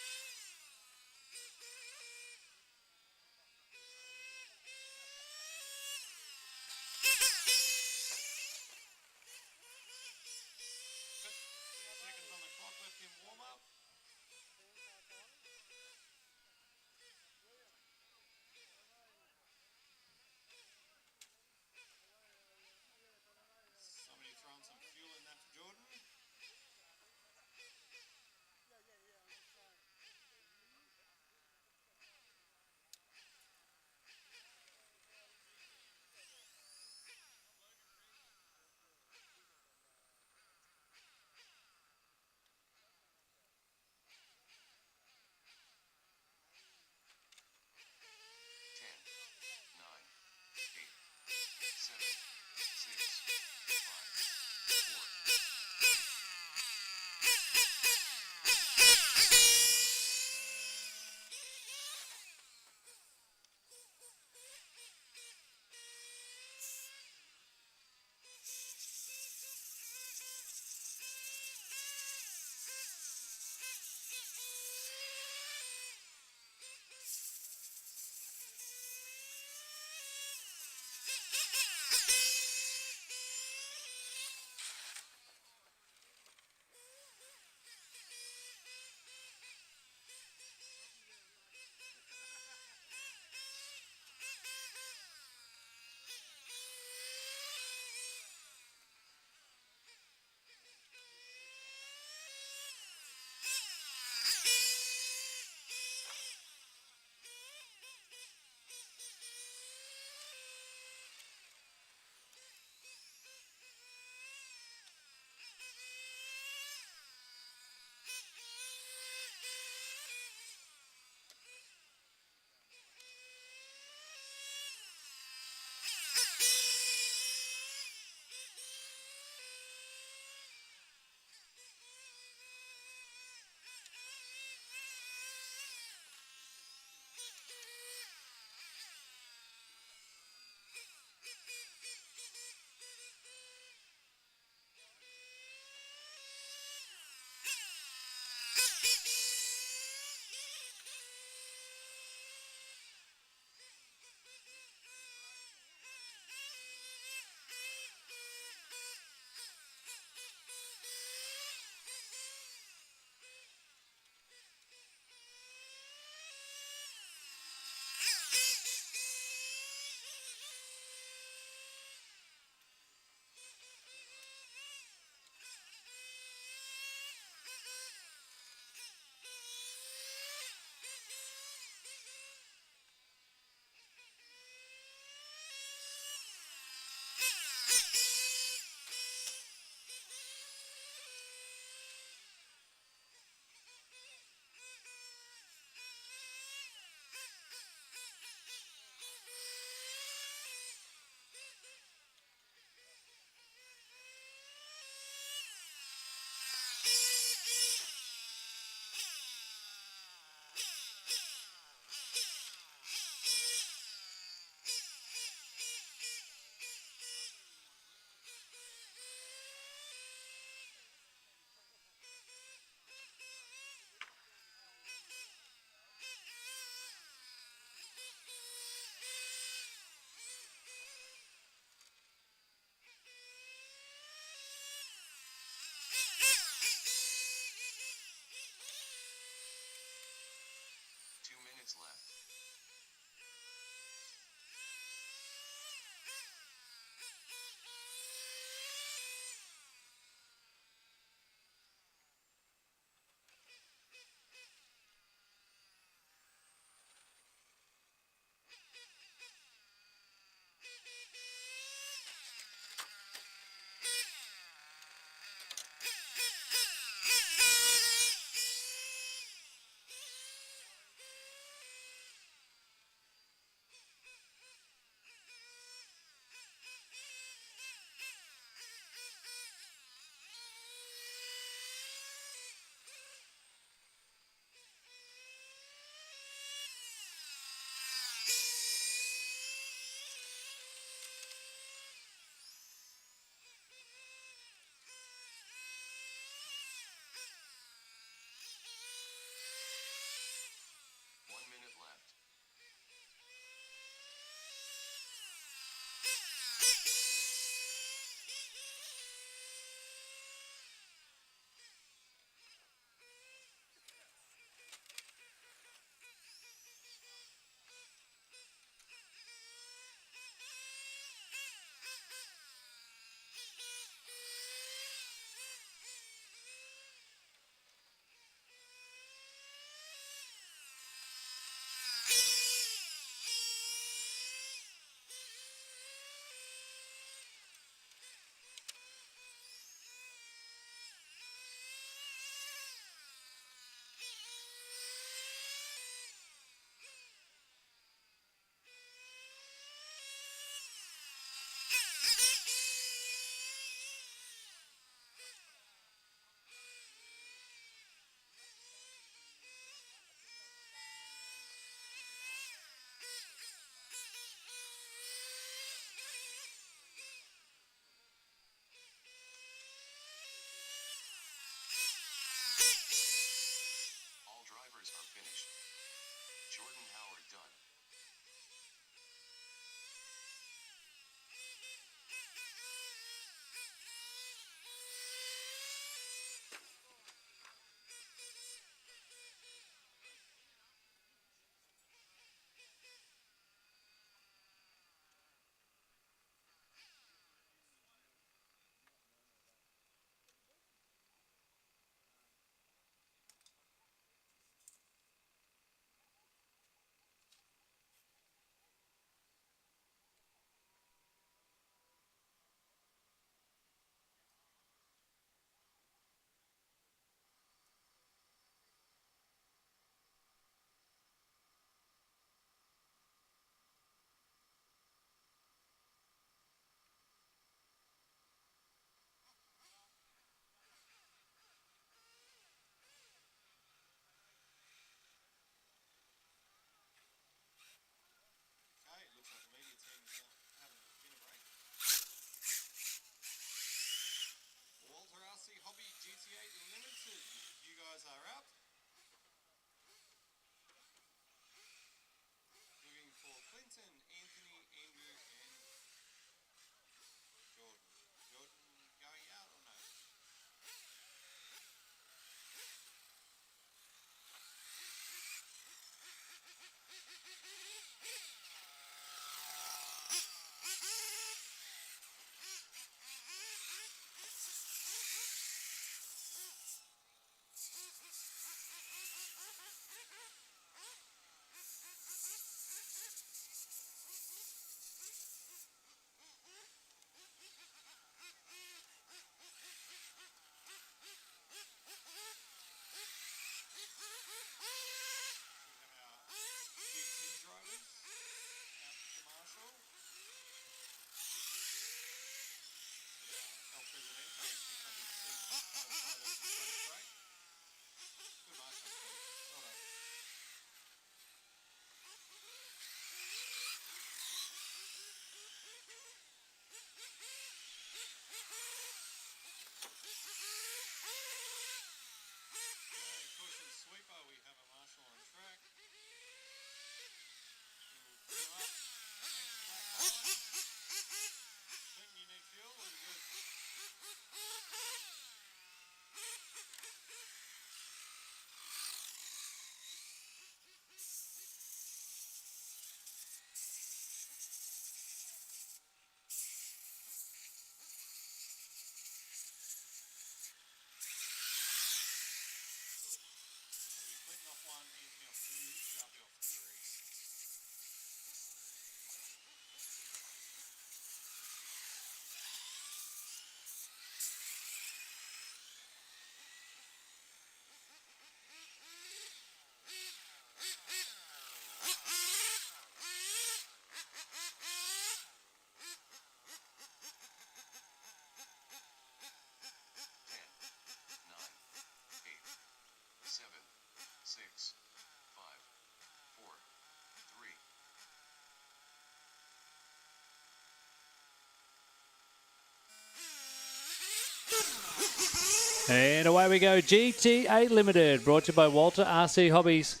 And away we go. GT8 Limited, brought to you by Walter RC Hobbies.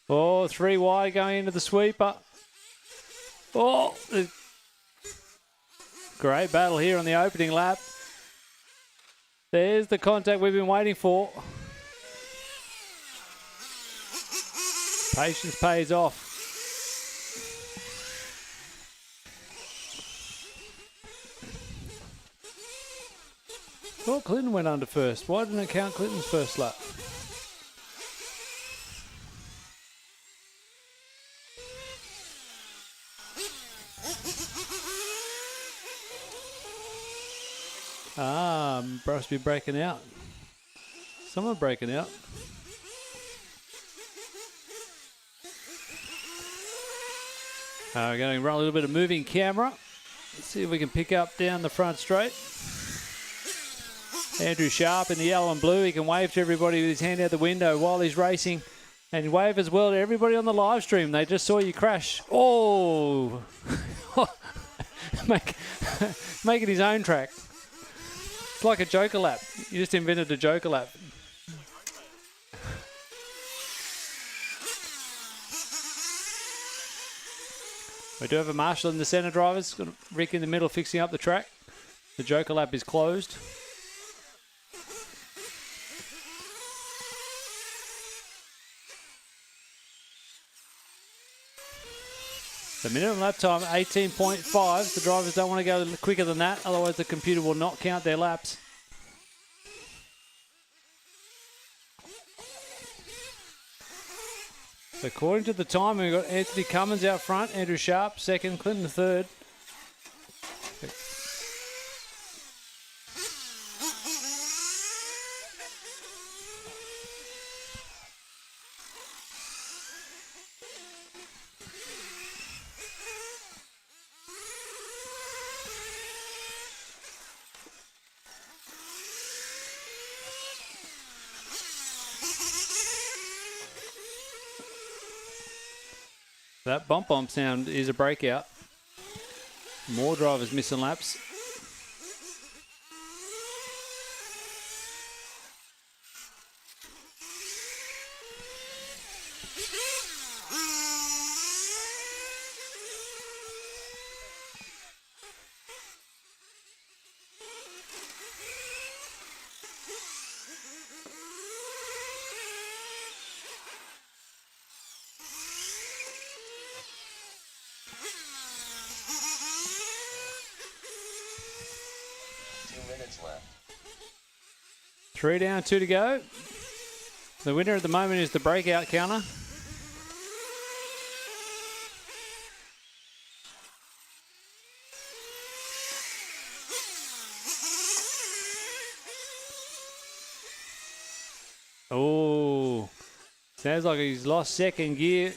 Oh, 3 wide going into the sweeper. Oh, great battle here on the opening lap. There's the contact we've been waiting for. Patience pays off. Oh, Clinton went under first. Why didn't it count Clinton's first lap? Must be breaking out. Someone breaking out. We're going to run a little bit of moving camera. Let's see if we can pick up down the front straight. Andrew Sharp in the yellow and blue. He can wave to everybody with his hand out the window while he's racing. And wave as well to everybody on the live stream. They just saw you crash. Oh! Making his own track. It's like a joker lap. You just invented a joker lap. We do have a marshal in the centre, drivers. Got Rick in the middle fixing up the track. The joker lap is closed. The minimum lap time, 18.5. The drivers don't want to go quicker than that, otherwise the computer will not count their laps. According to the time, we've got Anthony Cummins out front, Andrew Sharp second, Clinton third. That bump sound is a breakout. More drivers missing laps. Left. 3 down, 2 to go. The winner at the moment is the breakout counter. Oh, sounds like he's lost second gear.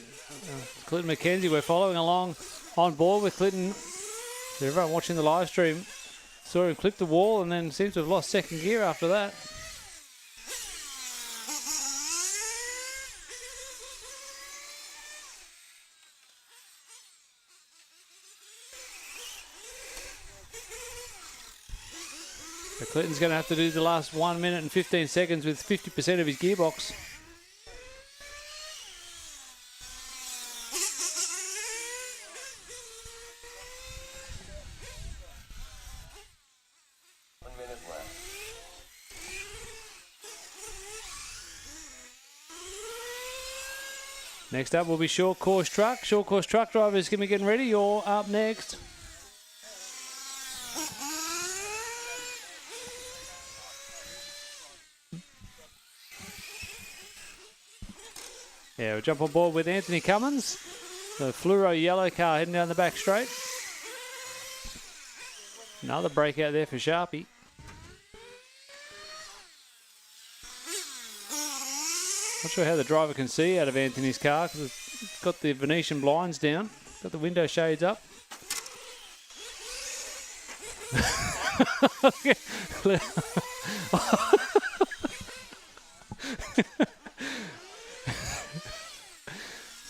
Clinton McKenzie, we're following along on board with Clinton. Everyone watching the live stream saw him clip the wall and then seems to have lost second gear after that. So Clinton's going to have to do the last 1 minute and 15 seconds with 50% of his gearbox. Next up will be short course truck. Short course truck drivers going to be getting ready. You're up next. Yeah, we'll jump on board with Anthony Cummins. The fluoro yellow car heading down the back straight. Another breakout there for Sharpie. Not sure how the driver can see out of Anthony's car because it's got the Venetian blinds down, got the window shades up.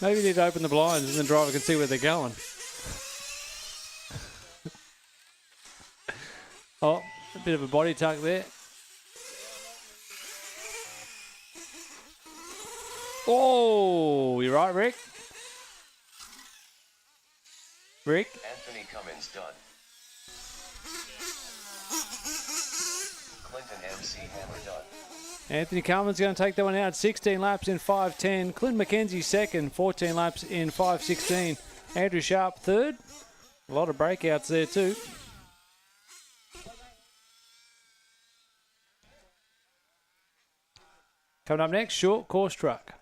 Maybe you need to open the blinds and the driver can see where they're going. Oh, a bit of a body tuck there. Oh, you're right, Rick. Rick? Anthony Cummins done. Clinton MC Hammer done. Anthony Cummins going to take that one out. 16 laps in 5:10. Clint McKenzie second. 14 laps in 5:16. Andrew Sharp third. A lot of breakouts there too. Coming up next, short course truck.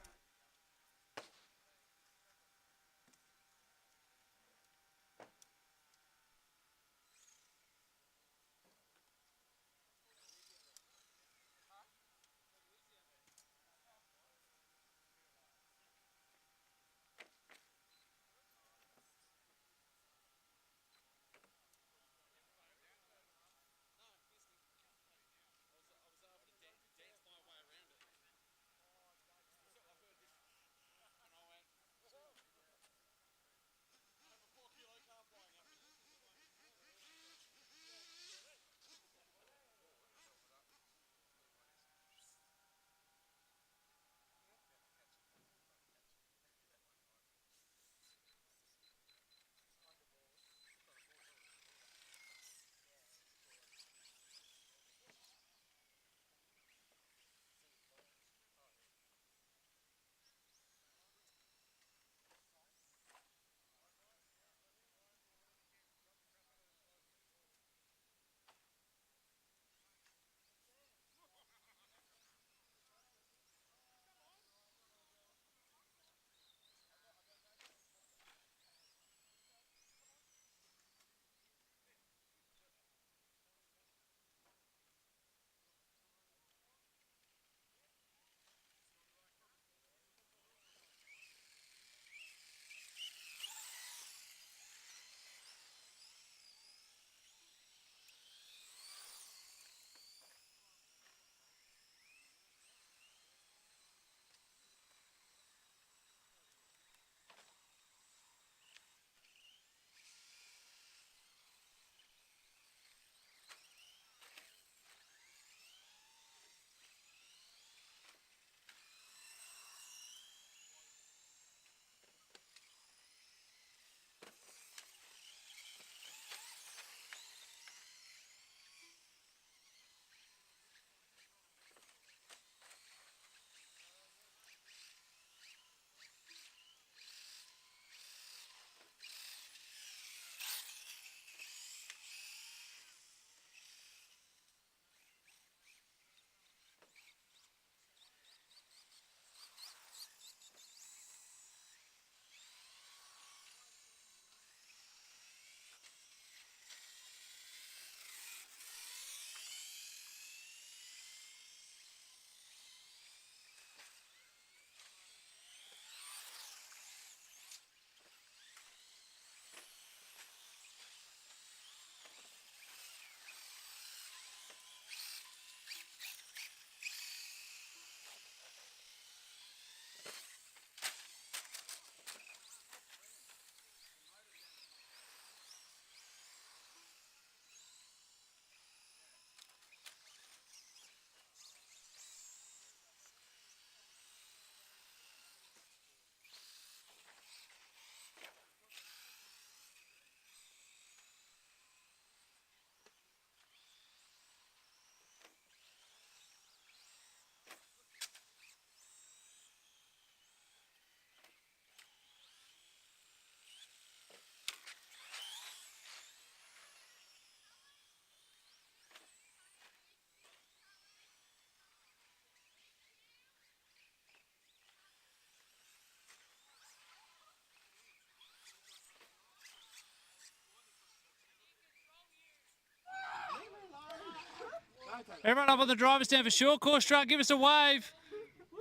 Everyone up on the driver's stand for short course truck, give us a wave.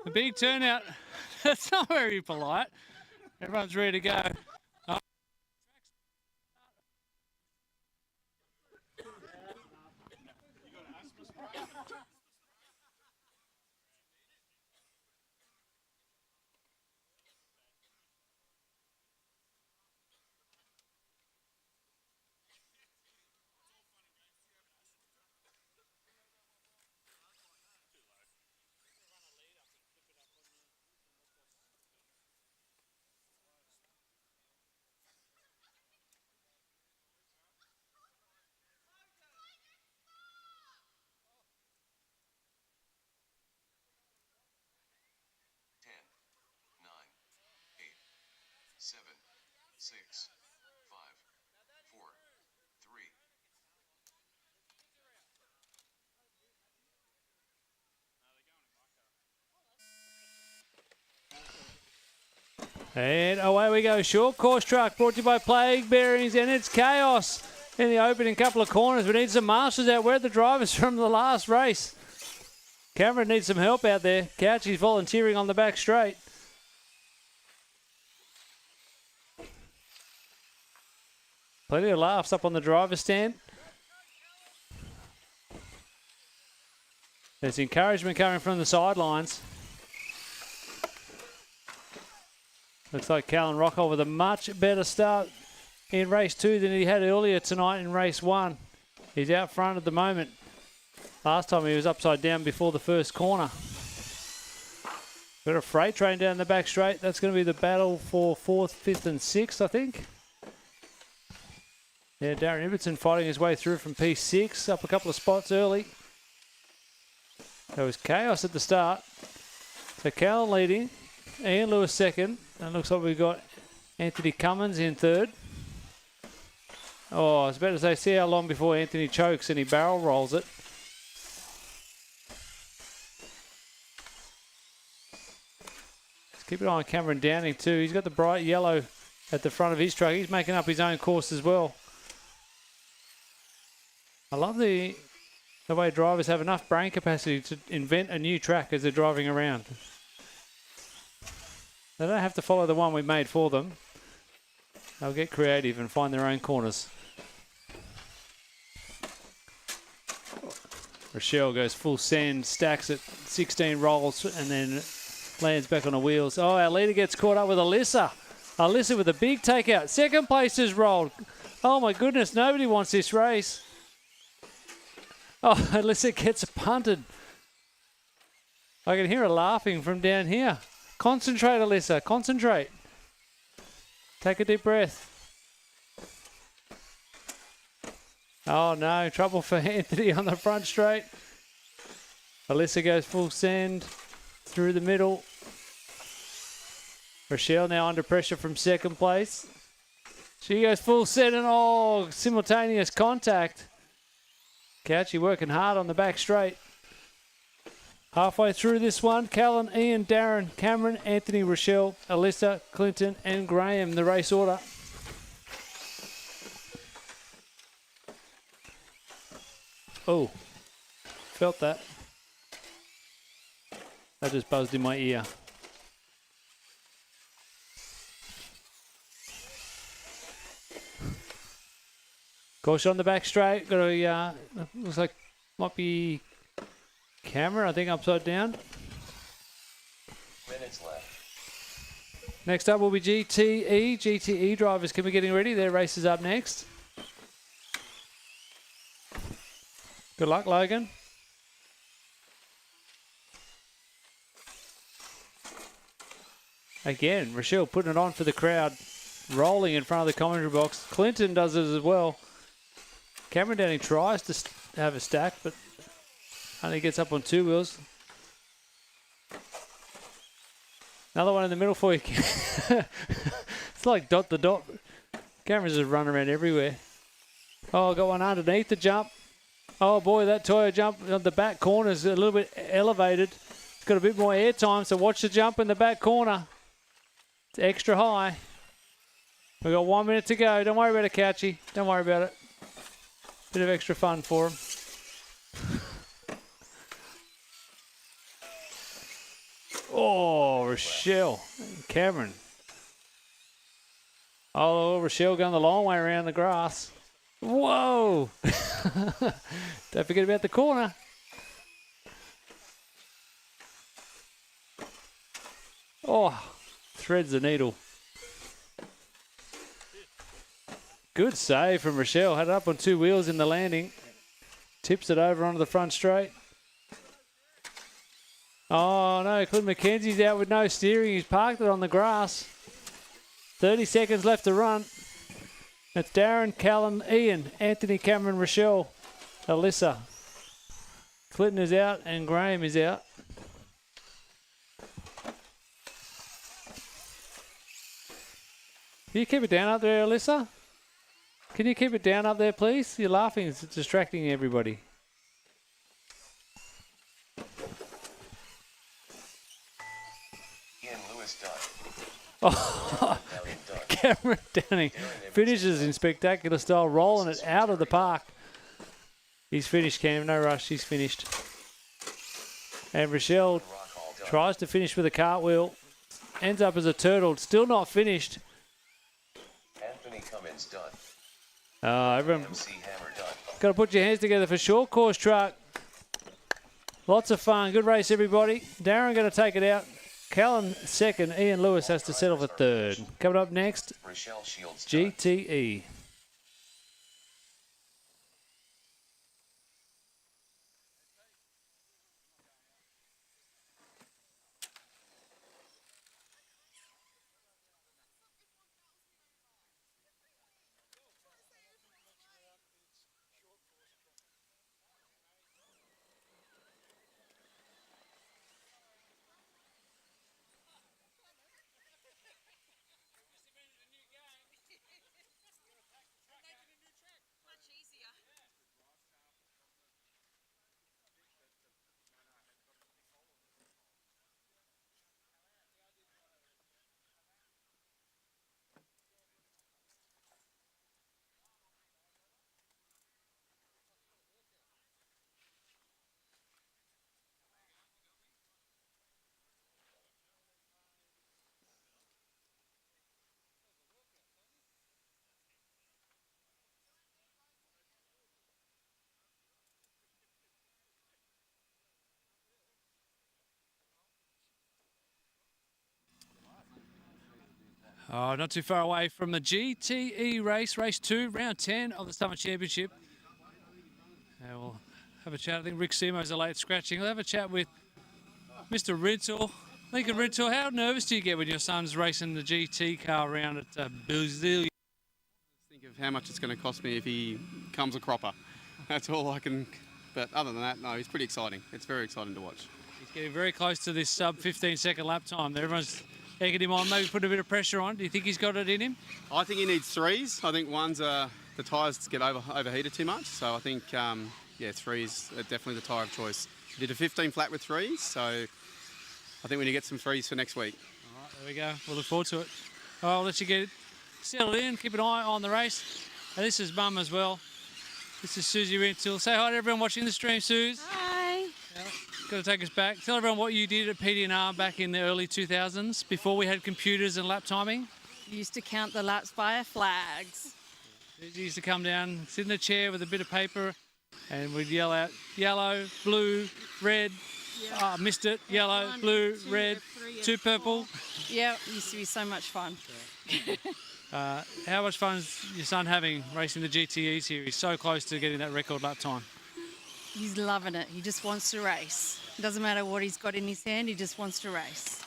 A big turnout. That's not very polite. Everyone's ready to go. 6, 5, 4, 3. And away we go. Short course truck brought to you by Plague Bearings, and it's chaos in the opening couple of corners. We need some marshals out. Where are the drivers from the last race? Cameron needs some help out there. Couchy's volunteering on the back straight. Plenty of laughs up on the driver's stand. There's encouragement coming from the sidelines. Looks like Callan Rockall with a much better start in race 2 than he had earlier tonight in race 1. He's out front at the moment. Last time he was upside down before the first corner. Got a freight train down the back straight. That's going to be the battle for 4th, 5th and 6th, I think. Yeah, Darren Ibbotson fighting his way through from P6, up a couple of spots early. There was chaos at the start. So Callan leading, Ian Lewis second, and looks like we've got Anthony Cummins in third. Oh, I was about to say, see how long before Anthony chokes and he barrel rolls it. Let's keep an eye on Cameron Downing too. He's got the bright yellow at the front of his truck. He's making up his own course as well. I love the way drivers have enough brain capacity to invent a new track as they're driving around. They don't have to follow the one we made for them. They'll get creative and find their own corners. Rochelle goes full send, stacks it, 16 rolls, and then lands back on the wheels. Oh, our leader gets caught up with Alyssa. Alyssa with a big takeout. Second place is rolled. Oh my goodness, nobody wants this race. Oh, Alyssa gets punted. I can hear her laughing from down here. Concentrate, Alyssa, concentrate. Take a deep breath. Oh no, trouble for Anthony on the front straight. Alyssa goes full send through the middle. Rochelle now under pressure from second place. She goes full send and oh, simultaneous contact. Couchy working hard on the back straight. Halfway through this one, Callan, Ian, Darren, Cameron, Anthony, Rochelle, Alyssa, Clinton and Graham, the race order. Oh, felt that. That just buzzed in my ear. Caution on the back straight. Got a, looks like might be camera, I think, upside down. Minutes left. Next up will be GTE. GTE drivers can be getting ready. Their race is up next. Good luck, Logan. Again, Rochelle putting it on for the crowd. Rolling in front of the commentary box. Clinton does it as well. Cameron Downing tries to have a stack, but only gets up on 2 wheels. Another one in the middle for you. It's like dot to dot. Cameron's just running around everywhere. Oh, got one underneath the jump. Oh boy, that Toyo jump on the back corner is a little bit elevated. It's got a bit more air time, so watch the jump in the back corner. It's extra high. We've got 1 minute to go. Don't worry about it, Couchy. Don't worry about it. Bit of extra fun for him. Oh, Rochelle and Cameron. Oh, Rochelle going the long way around the grass. Whoa! Don't forget about the corner. Oh, threads the needle. Good save from Rochelle. Had it up on 2 wheels in the landing. Tips it over onto the front straight. Oh no, Clint McKenzie's out with no steering. He's parked it on the grass. 30 seconds left to run. It's Darren, Callan, Ian, Anthony, Cameron, Rochelle, Alyssa. Clinton is out and Graham is out. Can you keep it down up there, Alyssa? Can you keep it down up there, please? You're laughing. It's distracting everybody. Ian Lewis done. Oh, Downing done. Cameron Downing finishes in spectacular style, rolling it out of the park. He's finished, Cam. No rush. He's finished. And Rochelle Rockall done. tries to finish with a cartwheel. Ends up as a turtle. Still not finished. Anthony Cummins done. Everyone MC Hammer done. got to put your hands together for short course truck. Lots of fun. Good race, everybody. Darren going to take it out. Callan second. Ian Lewis has to settle for third. Coming up next, Rochelle Shields done. GTE. Oh, not too far away from the GTE race, race 2, round 10 of the Summer Championship. We'll have a chat. I think Rick Simo's a late scratching. We'll have a chat with Mr. Rintoul. Lincoln Rintoul, how nervous do you get when your son's racing the GT car around at Brazil? Think of how much it's going to cost me if he comes a cropper. That's all I can. But other than that, no, he's pretty exciting. It's very exciting to watch. He's getting very close to this sub 15-second lap time there. Everyone's egging him on, maybe put a bit of pressure on. Do you think he's got it in him? I think he needs threes. I think one's the tyres get overheated too much. So I think, threes are definitely the tyre of choice. He did a 15 flat with threes, so I think we need to get some threes for next week. All right, there we go. We'll look forward to it. I'll let you get it settled in. Keep an eye on the race. And this is Mum as well. This is Susie Rintoul. Say hi to everyone watching the stream, Suze. Hi. Got to take us back. Tell everyone what you did at PD&R back in the early 2000s, before we had computers and lap timing. Used to count the laps by our flags. You used to come down, sit in a chair with a bit of paper, and we'd yell out yellow, blue, red. Yeah. Missed it. Yellow, blue, red, two purple. Yeah, it used to be so much fun. How much fun is your son having racing the GTE series? So close to getting that record lap time. He's loving it. He just wants to race. It doesn't matter what he's got in his hand, he just wants to race.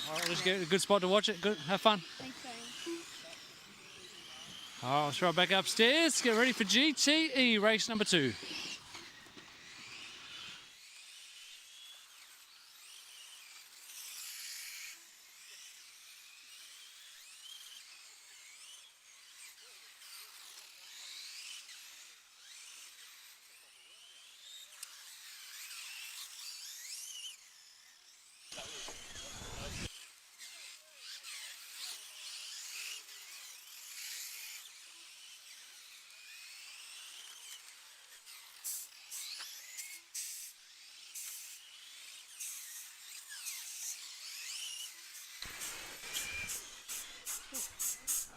All right, let's get a good spot to watch it. Good, have fun. Thanks, All right, let's throw it back upstairs. Get ready for GTE race number 2.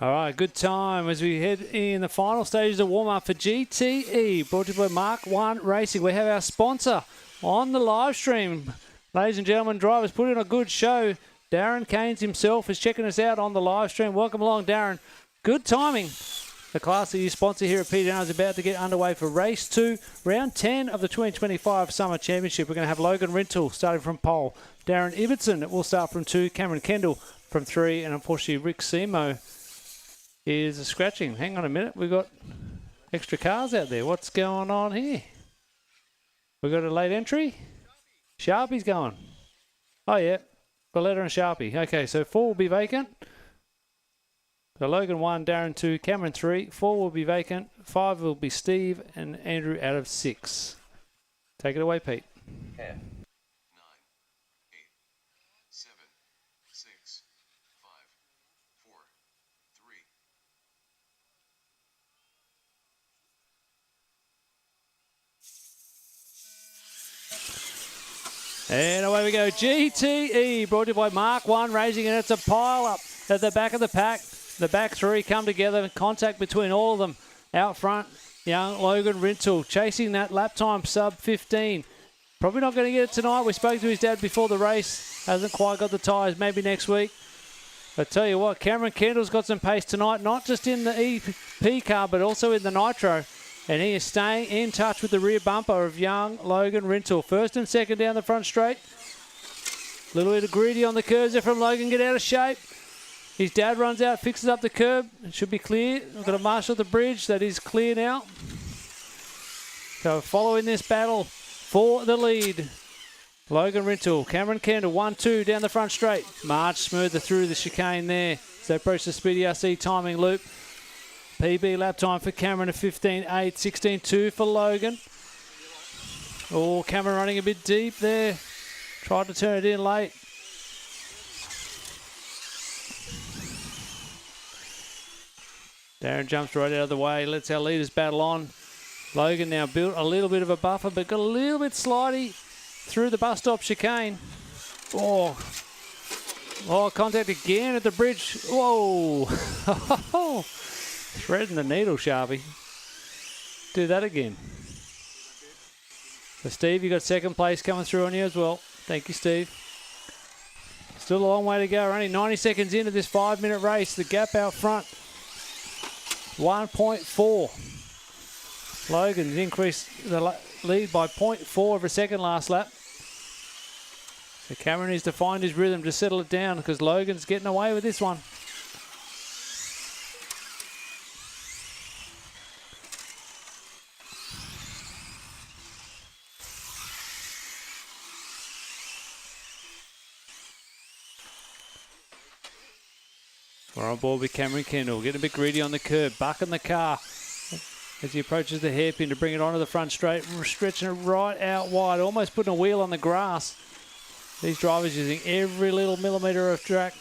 All right, good time as we head in the final stages of warm-up for GTE, brought to you by Mark 1 Racing. We have our sponsor on the live stream. Ladies and gentlemen, drivers, put in a good show. Darren Keynes himself is checking us out on the live stream. Welcome along, Darren. Good timing. The Class EU sponsor here at PDR is about to get underway for race 2, round 10 of the 2025 Summer Championship. We're going to have Logan Rintoul starting from pole. Darren Ibbotson will start from 2, Cameron Kendall from 3, and unfortunately Rick Simo is scratching. Hang on a minute. We've got extra cars out there. What's going on here? We've got a late entry. Sharpie's going. Oh, yeah. Valletta and Sharpie. Okay, so 4 will be vacant. So Logan 1, Darren 2, Cameron 3, 4 will be vacant, 5 will be Steve and Andrew out of 6. Take it away, Pete. 10, 9, 8, 7, 6, 5, 4, 3. And away we go. GTE brought to you by Mark 1 Racing, and it's a pile up at the back of the pack. The back three come together, contact between all of them. Out front, young Logan Rintoul chasing that lap time sub 15. Probably not going to get it tonight. We spoke to his dad before the race. Hasn't quite got the tyres. Maybe next week. But tell you what, Cameron Kendall's got some pace tonight, not just in the EP car, but also in the Nitro. And he is staying in touch with the rear bumper of young Logan Rintoul. First and second down the front straight. Little bit of greedy on the curves there from Logan. Get out of shape. His dad runs out, fixes up the curb. It should be clear. We've got a marshal at the bridge. That is clear now. So following this battle for the lead. Logan Rintoul, Cameron Kendall, 1-2 down the front straight. March smoother through the chicane there. So approach the Speedy RC timing loop. PB lap time for Cameron of 15.8, 16.2 for Logan. Oh, Cameron running a bit deep there. Tried to turn it in late. Darren jumps right out of the way, lets our leaders battle on. Logan now built a little bit of a buffer, but got a little bit slidey through the bus stop chicane. Oh, contact again at the bridge. Whoa. Threading the needle, Sharpie. Do that again. So, Steve, you got second place coming through on you as well. Thank you, Steve. Still a long way to go. We're only 90 seconds into this 5-minute race. The gap out front, 1.4. Logan's increased the lead by 0.4 of a second last lap. So Cameron needs to find his rhythm to settle it down because Logan's getting away with this one. We're on board with Cameron Kendall. Getting a bit greedy on the curb. Bucking the car as he approaches the hairpin to bring it onto the front straight. Stretching it right out wide. Almost putting a wheel on the grass. These drivers using every little millimetre of track.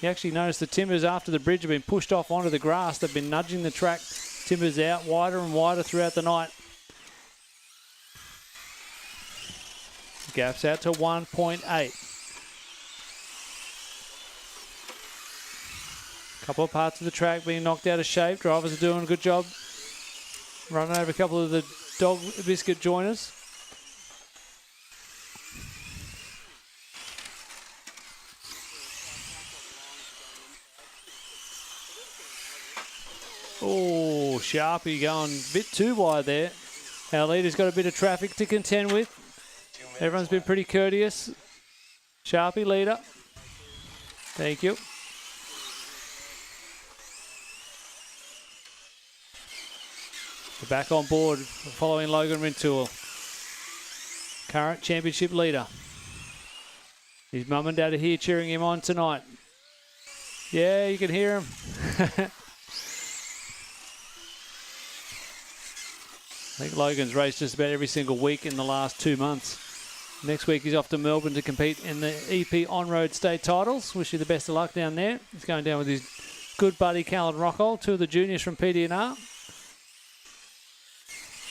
You actually notice the timbers after the bridge have been pushed off onto the grass. They've been nudging the track timbers out wider and wider throughout the night. Gaps out to 1.8. Couple of parts of the track being knocked out of shape. Drivers are doing a good job running over a couple of the dog biscuit joiners. Oh, Sharpie going a bit too wide there. Our leader's got a bit of traffic to contend with. Everyone's been pretty courteous. Sharpie leader. Thank you. We're back on board following Logan Rintoul, current championship leader. His mum and dad are here cheering him on tonight. Yeah, you can hear him. I think Logan's raced just about every single week in the last 2 months. Next week he's off to Melbourne to compete in the EP On-Road State Titles. Wish you the best of luck down there. He's going down with his good buddy Callan Rockhold, 2 of the juniors from PD&R.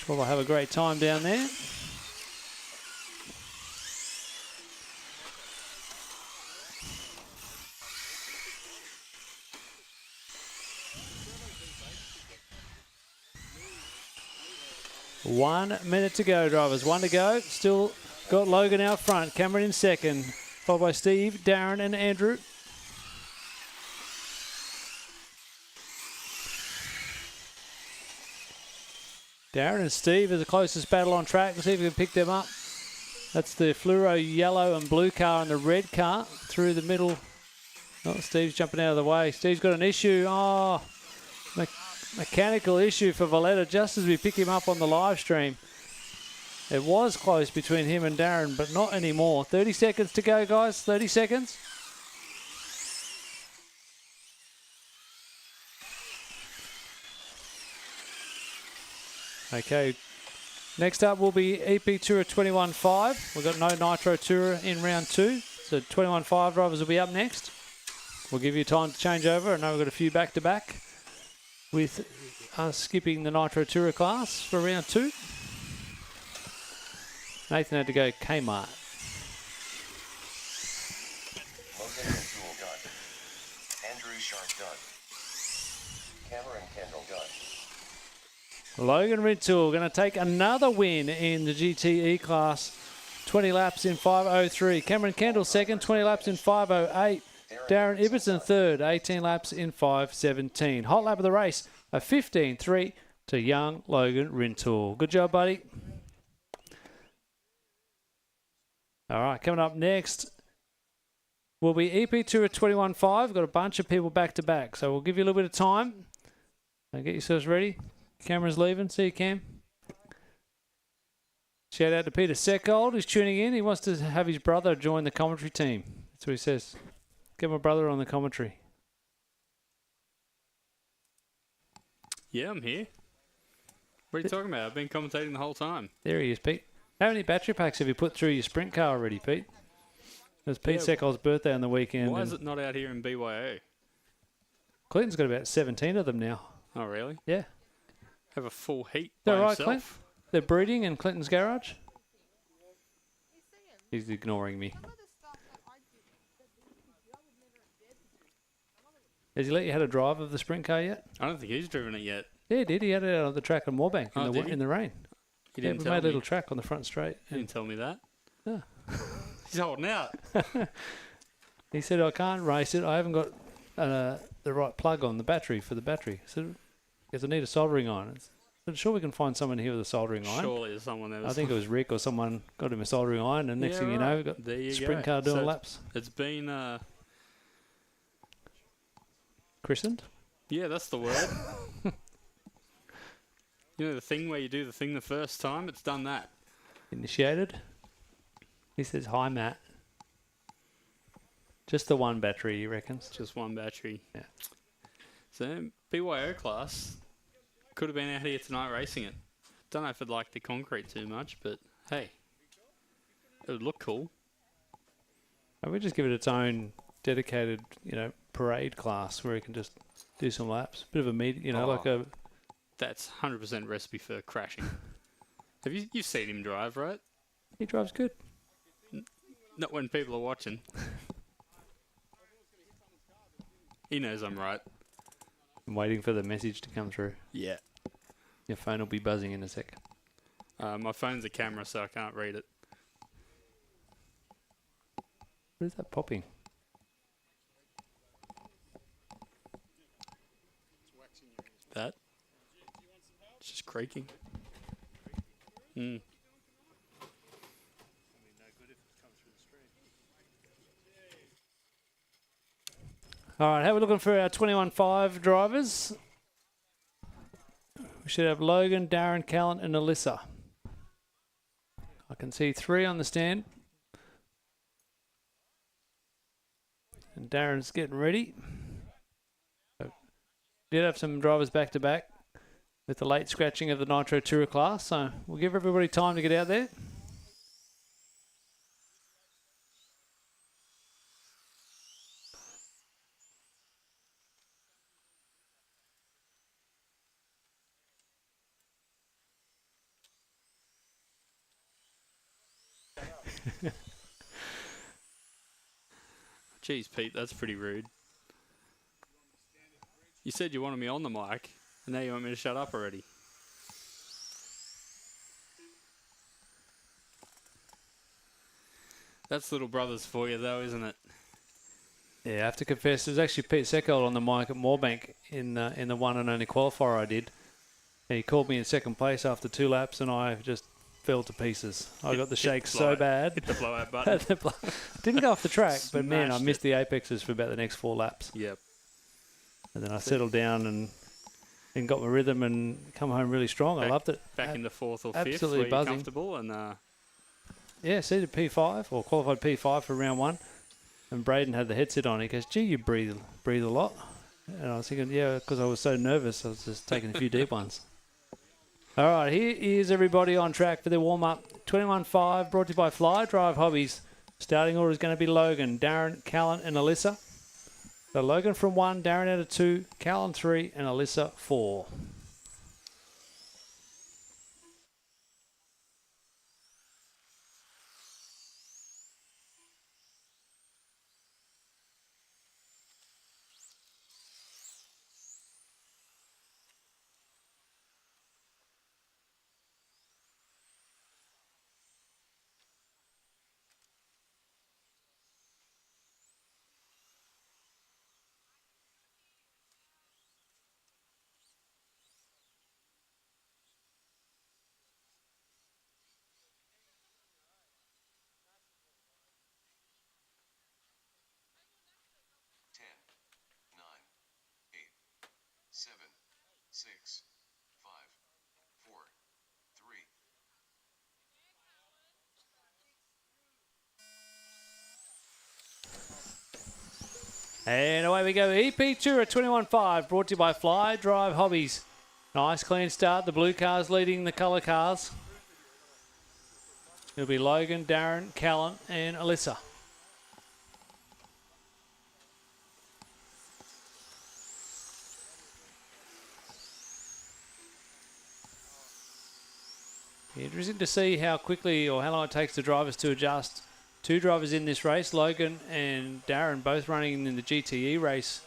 Sure we'll have a great time down there. One minute to go, drivers. 1 to go. Still got Logan out front. Cameron in second. Followed by Steve, Darren and Andrew. Darren and Steve are the closest battle on track. Let's see if we can pick them up. That's the fluoro yellow and blue car and the red car through the middle. Oh, Steve's jumping out of the way. Steve's got an issue. Oh, mechanical issue for Valletta just as we pick him up on the live stream. It was close between him and Darren, but not anymore. 30 seconds to go, guys. 30 seconds. Okay. Next up will be EP Tour 21.5. We've got no Nitro Tour in round 2. So 21.5 drivers will be up next. We'll give you time to change over. I know we've got a few back-to-back with us skipping the Nitro Tourer class for round 2. Nathan had to go Kmart. Logan Rintoul done. Andrew Sharp done. Cameron Kendall done. Logan Rintoul going to take another win in the GTE class. 20 laps in 5:03. Cameron Kendall second, 20 laps in 5:08. Darren Ibbotson third, 18 laps in 5:17. Hot lap of the race, a 15.3 to young Logan Rintoul. Good job, buddy. All right, coming up next will be EP Tour 21.5. Got a bunch of people back to back, so we'll give you a little bit of time. Now get yourselves ready. Camera's leaving. See you, Cam. Shout out to Peter Seckold, who's tuning in. He wants to have his brother join the commentary team. That's what he says. Get my brother on the commentary. Yeah, I'm here. What are you talking about? I've been commentating the whole time. There he is, Pete. How many battery packs have you put through your sprint car already, Pete? It was Pete Seckold's birthday on the weekend. Why is it not out here in BYO? Clinton's got about 17 of them now. Oh, really? Yeah. Have a full heat Is that by right, himself. Clint? They're breeding in Clinton's garage? He's ignoring me. Has he let you have a drive of the sprint car yet? I don't think he's driven it yet. Yeah, he did. He had it out on the track on Moorebank Oh, did he? in the rain. He Yeah, didn't we tell made a me. little track on the front straight. He didn't tell me that. Yeah. He's holding out. He said, I can't race it. I haven't got the right plug on the battery for the battery. So, because I need a soldering iron. I'm sure we can find someone here with a soldering iron. Surely there's someone there. I think it was Rick or someone got him a soldering iron, and next Yeah, thing you know, right. we've got There you sprint go. car doing So laps. It's been, Christened? yeah, that's the word. You know the thing where you do the thing the first time? It's done that. Initiated. He says, hi, Matt. Just the one battery, he reckons. Just one battery. Yeah. So BYO class could have been out here tonight racing it. Don't know if it'd like the concrete too much, but hey, it would look cool. We just give it its own dedicated, parade class where you can just do some laps. Bit of a like a... That's 100% recipe for crashing. Have you've seen him drive, right? He drives good. Not when people are watching. He knows I'm right. I'm waiting for the message to come through. Yeah. Your phone will be buzzing in a sec. My phone's a camera, so I can't read it. What is that popping? That? It's just creaking. Hmm. All right, how are we looking for our 21.5 drivers? We should have Logan, Darren, Callan, and Alyssa. I can see 3 on the stand. And Darren's getting ready. So, did have some drivers back to back with the late scratching of the Nitro Tourer class, so we'll give everybody time to get out there. Jeez, Pete, that's pretty rude. You said you wanted me on the mic, and now you want me to shut up already. That's little brothers for you, though, isn't it? Yeah, I have to confess, there's actually Pete Seckold on the mic at Moorebank in the one and only qualifier I did. And he called me in second place after 2 laps, and I just fell to pieces. I got the shakes so bad. Hit the blowout button. Didn't go off the track, but man, I Smashed missed the apexes for about the next 4 laps. Yep. And then I settled down and got my rhythm and come home really strong. I loved it. Back in the 4th or 5th, absolutely where you're buzzing. comfortable, and Yeah, seated P5 or qualified P5 for round 1. And Braden had the headset on. He goes, gee, you breathe a lot. And I was thinking, yeah, because I was so nervous, I was just taking a few deep ones. All right, here is everybody on track for their warm-up. 21.5, brought to you by Fly Drive Hobbies. Starting order is going to be Logan, Darren, Callan and Alyssa. So Logan from 1, Darren out of 2, Callan 3 and Alyssa 4. Nine, eight, seven, six, five, four, three. And away we go. EP2 at 21.5, brought to you by Fly Drive Hobbies. Nice clean start. The blue cars leading the colour cars. It'll be Logan, Darren, Callan and Alyssa. Interesting to see how quickly or how long it takes the drivers to adjust. Two drivers in this race, Logan and Darren, both running in the GTE race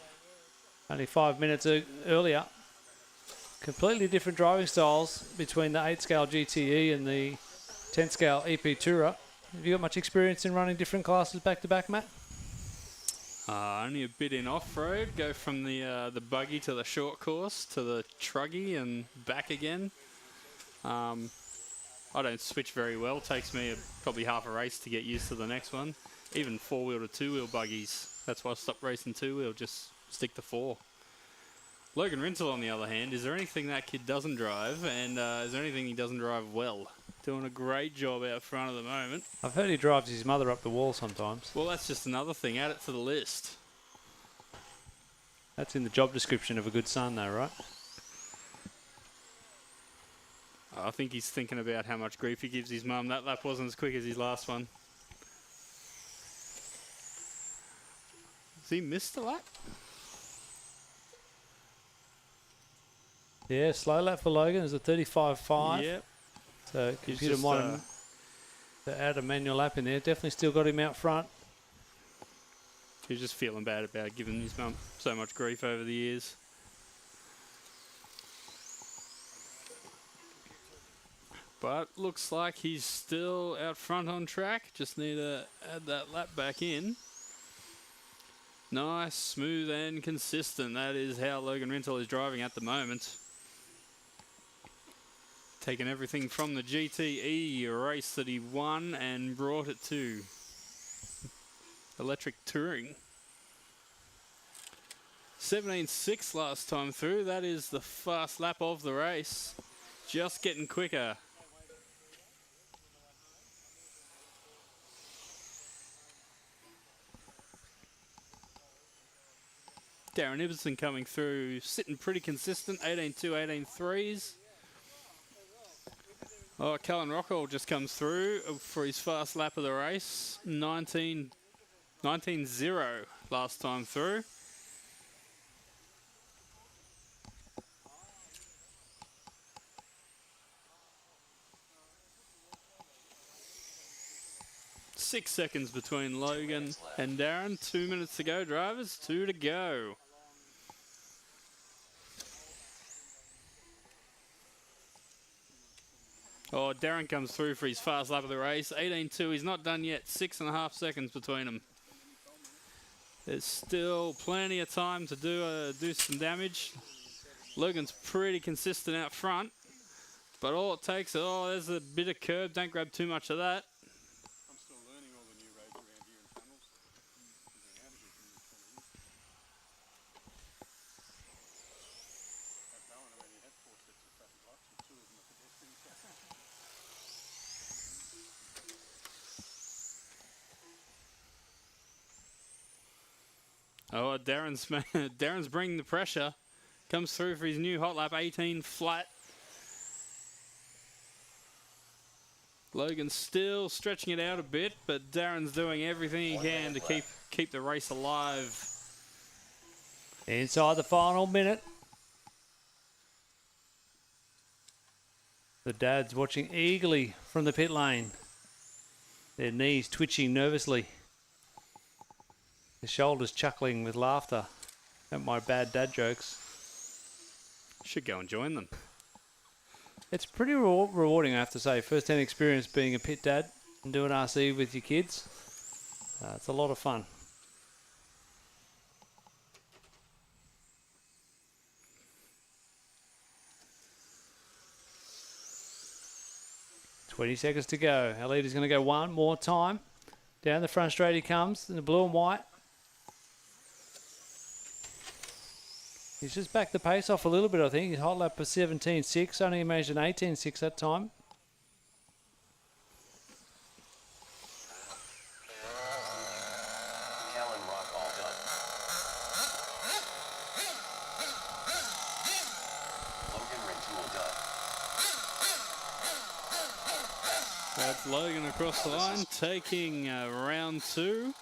only 5 minutes earlier. Completely different driving styles between the 8-scale GTE and the 10-scale EP Tourer. Have you got much experience in running different classes back-to-back, Matt? Only a bit in off-road. Go from the buggy to the short course to the truggy and back again. I don't switch very well. Takes me probably half a race to get used to the next one. Even four-wheel to two-wheel buggies. That's why I stopped racing two-wheel. Just stick to four. Logan Rintle, on the other hand, is there anything that kid doesn't drive? And is there anything he doesn't drive well? Doing a great job out front at the moment. I've heard he drives his mother up the wall sometimes. Well, that's just another thing. Add it to the list. That's in the job description of a good son, though, right? I think he's thinking about how much grief he gives his mum. That lap wasn't as quick as his last one. Has he missed a lap? Yeah, slow lap for Logan is a 35.5. Yep. So computer might have to add a manual lap in there. Definitely still got him out front. He's just feeling bad about giving his mum so much grief over the years. But looks like he's still out front on track. Just need to add that lap back in. Nice, smooth and consistent. That is how Logan Rintle is driving at the moment. Taking everything from the GTE race that he won and brought it to electric touring. 17.6 last time through. That is the fast lap of the race. Just getting quicker. Darren Ibbotson coming through, sitting pretty consistent, 18.2, 18.3s. Oh, Callan Rockall just comes through for his fast lap of the race, 19.0 last time through. Six seconds between Logan and Darren. 2 minutes to go, drivers. 2 to go. Oh, Darren comes through for his fast lap of the race. 18.2. He's not done yet. 6.5 seconds between them. There's still plenty of time to do some damage. Logan's pretty consistent out front. But all it takes, there's a bit of curb. Don't grab too much of that. I'm still learning all the new roads around here in tunnels. At Bowen, I only had 4 sets of traffic lights and 2 of them are pedestrian traffic. Oh, Darren's bringing the pressure. Comes through for his new hot lap, 18 flat. Logan's still stretching it out a bit, but Darren's doing everything he can to keep the race alive. Inside the final minute. The dads watching eagerly from the pit lane. Their knees twitching nervously. Their shoulders chuckling with laughter at my bad dad jokes. Should go and join them. It's pretty rewarding, I have to say. First-hand experience being a pit dad and doing RC with your kids. It's a lot of fun. $20 seconds to go. Our leader's going to go one more time. Down the front straight he comes in the blue and white. He's just backed the pace off a little bit, I think. He's hot lap of 17.6. Only managed an 18.6 that time. Callan Rock all done. Logan Rentoul done. That's Logan across the line, taking round 2.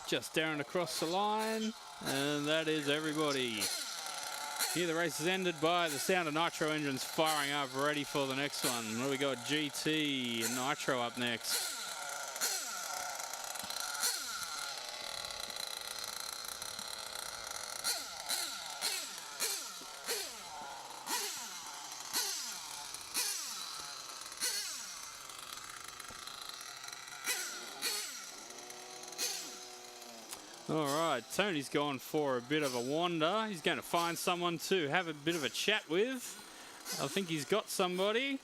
Just Darren across the line, and that is everybody. Here the race is ended by the sound of Nitro engines firing up, ready for the next one. What do we got? GT and Nitro up next. All right, Tony's gone for a bit of a wander. He's going to find someone to have a bit of a chat with. I think he's got somebody.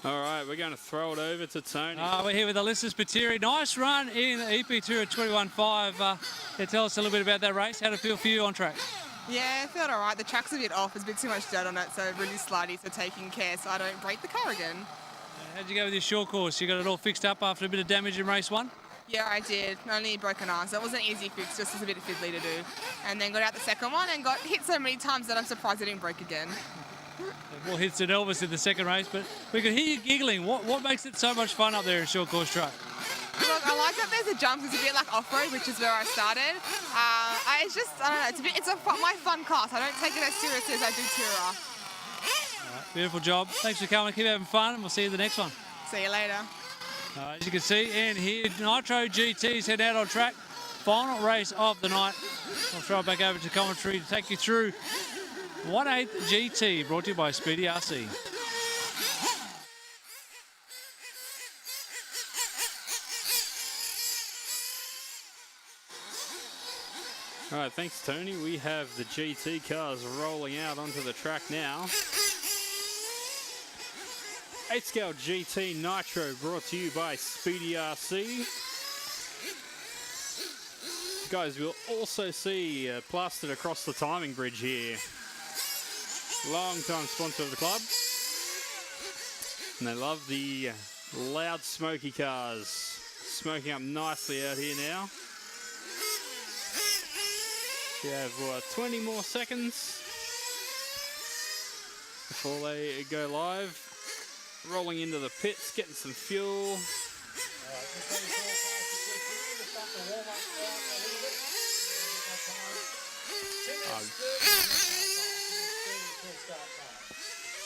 All right, we're going to throw it over to Tony. We're here with Alyssa Spiteri. Nice run in the EP2 at 21.5. Tell us a little bit about that race. How did it feel for you on track? Yeah, it felt all right. The track's a bit off. There's a bit too much dirt on it, so really slidey, so taking care so I don't break the car again. How'd you go with your short course? You got it all fixed up after a bit of damage in race 1? Yeah, I did. Only broken arm, so it wasn't an easy fix, just a bit of fiddly to do. And then got out the second one and got hit so many times that I'm surprised I didn't break again. More hits than Elvis in the second race, but we could hear you giggling. What makes it so much fun up there in short course track? Look, I like that there's a jump. It's a bit like off-road, which is where I started. I don't know, it's my fun class. I don't take it as seriously as I do Tura. Right, beautiful job. Thanks for coming. Keep having fun, and we'll see you in the next one. See you later. As you can see, and here Nitro GT's head out on track. Final race of the night. I'll throw it back over to commentary to take you through 1/8 GT, brought to you by Speedy RC. All right, thanks, Tony. We have the GT cars rolling out onto the track now. 8-scale GT Nitro brought to you by Speedy RC. Guys, we'll also see plastered across the timing bridge here. Long-time sponsor of the club. And they love the loud smoky cars. Smoking up nicely out here now. We have 20 more seconds before they go live. Rolling into the pits, getting some fuel.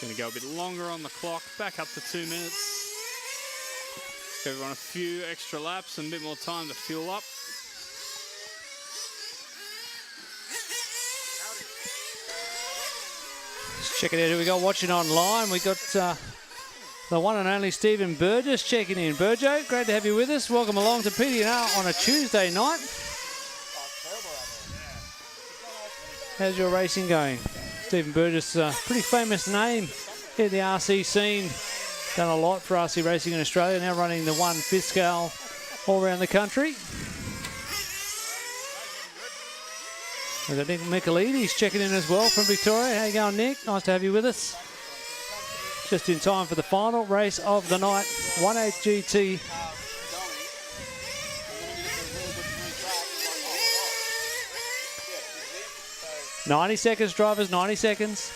Going to go a bit longer on the clock, back up to 2 minutes. Give everyone a few extra laps and a bit more time to fuel up. Let's check it out. Who we got watching online? We got the one and only Stephen Burgess checking in. Burjo, great to have you with us. Welcome along to PDR on a Tuesday night. How's your racing going? Stephen Burgess, pretty famous name in the RC scene. Done a lot for RC racing in Australia. Now running the 1/5 scale all around the country. We've got Nick Michaelides checking in as well from Victoria. How you going, Nick? Nice to have you with us. Just in time for the final race of the night. 1/8 GT. ...90 seconds, drivers, 90 seconds.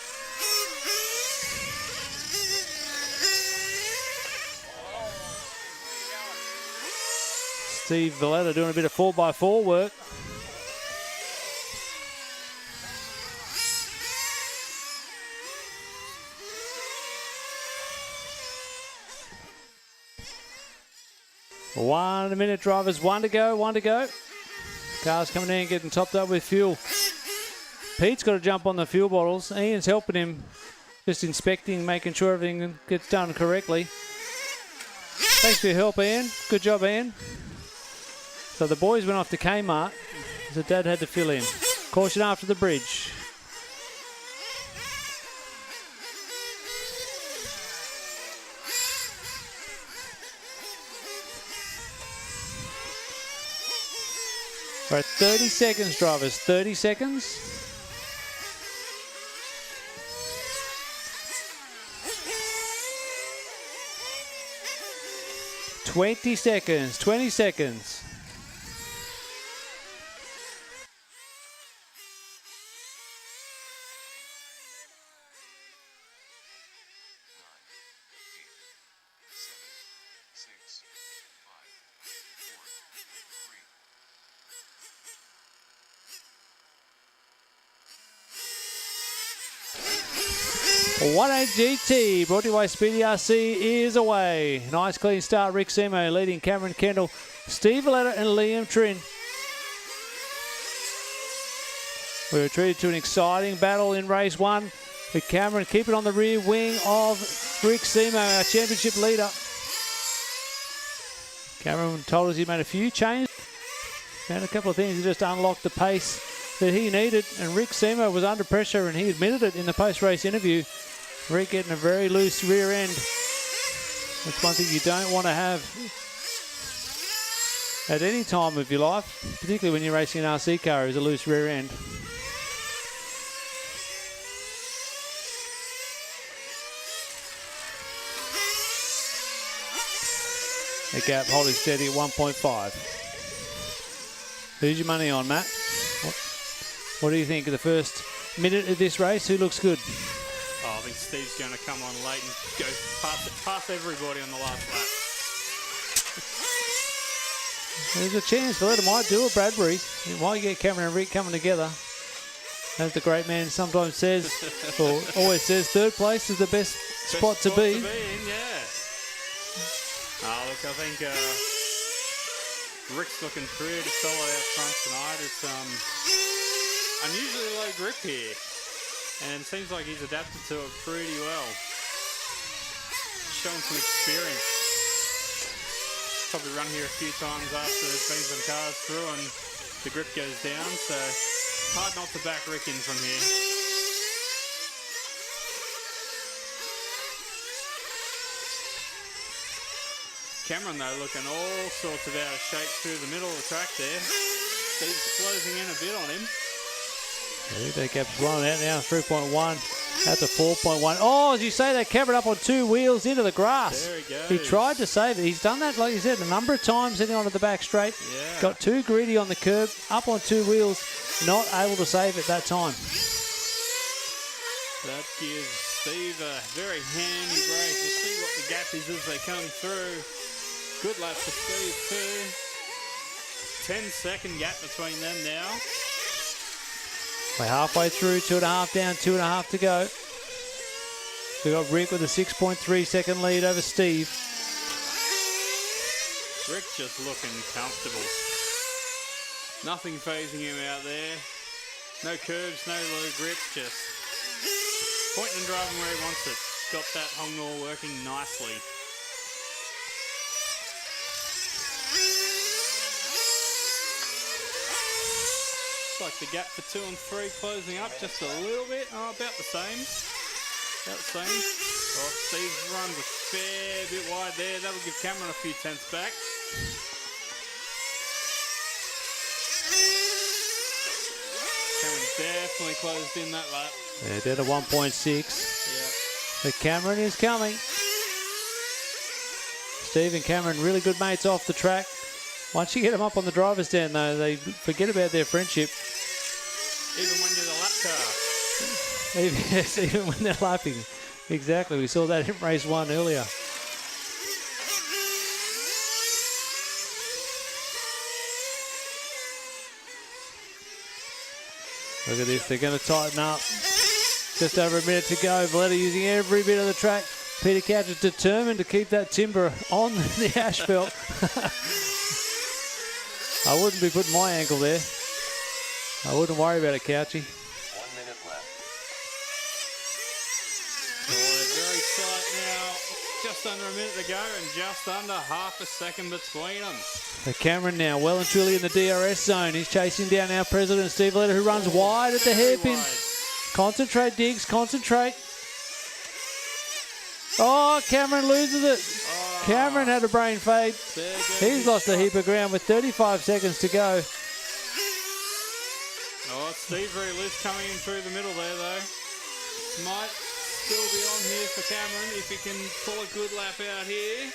Steve Valletta doing a bit of 4x4 work. One minute, drivers. One to go. Cars coming in, getting topped up with fuel. Pete's got to jump on the fuel bottles. Ian's helping him, just inspecting, making sure everything gets done correctly. Thanks for your help, Ian. Good job, Ian. So the boys went off to Kmart, so Dad had to fill in. Caution after the bridge. We're at 30 seconds, drivers. 30 seconds. $20 seconds. 20 seconds. One 8 GT brought to you by Speedy RC is away. Nice clean start. Rick Semo leading Cameron Kendall, Steve Valletta and Liam Trin. We were treated to an exciting battle in race one with Cameron keeping on the rear wing of Rick Semo, our championship leader. Cameron told us he made a few changes and a couple of things that just unlocked the pace that he needed, and Rick Semo was under pressure and he admitted it in the post-race interview. Rick getting a very loose rear end. That's one thing you don't want to have at any time of your life, particularly when you're racing an RC car, is a loose rear end. The gap holding steady at 1.5. Who's your money on, Matt? What do you think of the first minute of this race? Who looks good? Oh, I think Steve's going to come on late and go past everybody on the last lap. There's a chance Valletta might do it, Bradbury. He might get Cameron and Rick coming together. As the great man sometimes says, or always says, third place is the best spot to be. Yeah. Oh, look, I think Rick's looking pretty solid out front tonight. It's unusually low grip here, and seems like he's adapted to it pretty well. Showing some experience. Probably run here a few times after there's been some cars through and the grip goes down, so hard not to back Rick in from here. Cameron though looking all sorts of out of shape through the middle of the track there. Steve's closing in a bit on him. That gap's blown out now, 3.1 at the 4.1. Oh, as you say, that Cameron up on two wheels into the grass. There he goes. He tried to save it. He's done that, like you said, a number of times heading onto the back straight. Yeah. Got too greedy on the curb, up on two wheels, not able to save it that time. That gives Steve a very handy break. We'll see what the gap is as they come through. Good lap for Steve too. 10-second gap between them now. We're halfway through, 2.5 down, 2.5 to go. We've got Rick with a 6.3 second lead over Steve. Rick just looking comfortable. Nothing phasing him out there. No curves, no low grip, just pointing and driving where he wants it. Got that Hong Nor working nicely. Like the gap for 2 and 3 closing up just a little bit. Oh, about the same. About the same. Oh, Steve's runs a fair bit wide there. That would give Cameron a few tenths back. Cameron definitely closed in that lap. Yeah, down to 1.6. Yeah. But Cameron is coming. Steve and Cameron, really good mates off the track. Once you get them up on the driver's stand, though, they forget about their friendship. Even when you're the lap car. Yes, even when they're lapping. Exactly. We saw that in race 1 earlier. Look at this. They're going to tighten up. Just over a minute to go. Valletta using every bit of the track. Peter Couch is determined to keep that timber on the asphalt. I wouldn't be putting my ankle there. I wouldn't worry about it, Couchy. 1 minute left. Very tight now. Just under a minute to go and just under half a second between them. So Cameron now well and truly in the DRS zone. He's chasing down our president, Steve Valletta, who runs wide at the hairpin. Concentrate, Diggs, concentrate. Oh, Cameron loses it. Cameron had a brain fade. He's lost a heap of ground with 35 seconds to go. Oh, Steve very loose coming in through the middle there, though. Might still be on here for Cameron if he can pull a good lap out here.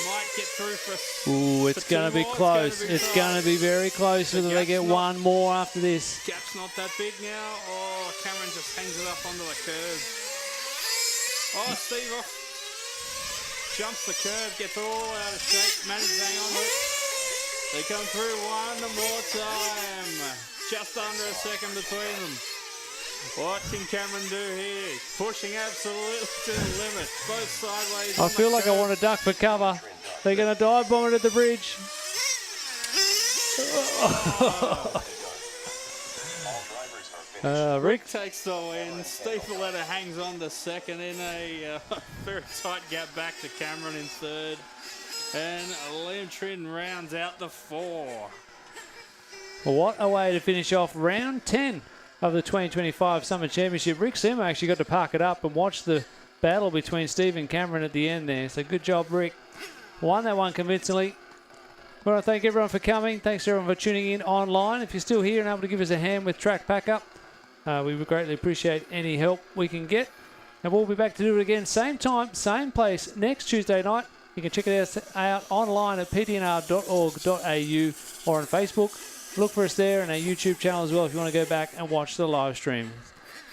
Might get through for Ooh, it's going to be close. It's going to be very close whether they get one more after this. Gap's not that big now. Oh, Cameron just hangs it up onto the curve. Oh, Steve off. Jumps the curve, gets all out of shape, manages to hang on to it. They come through one more time. Just under a second between them. What can Cameron do here? Pushing absolutely to the limit. Both sideways. I feel like I want to duck for cover. They're going to dive bomb it at the bridge. Rick takes the win. Steve Valletta hangs on to second in a very tight gap back to Cameron in third. And Liam Trin rounds out the 4. What a way to finish off round 10 of the 2025 Summer Championship. Rick Semo actually got to park it up and watch the battle between Steve and Cameron at the end there. So good job, Rick. Won that one convincingly. I want to thank everyone for coming. Thanks everyone for tuning in online. If you're still here and able to give us a hand with track pack up, we would greatly appreciate any help we can get. And we'll be back to do it again, same time, same place, next Tuesday night. You can check it out online at ptnr.org.au or on Facebook. Look for us there and our YouTube channel as well if you want to go back and watch the live stream.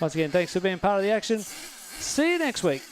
Once again, thanks for being part of the action. See you next week.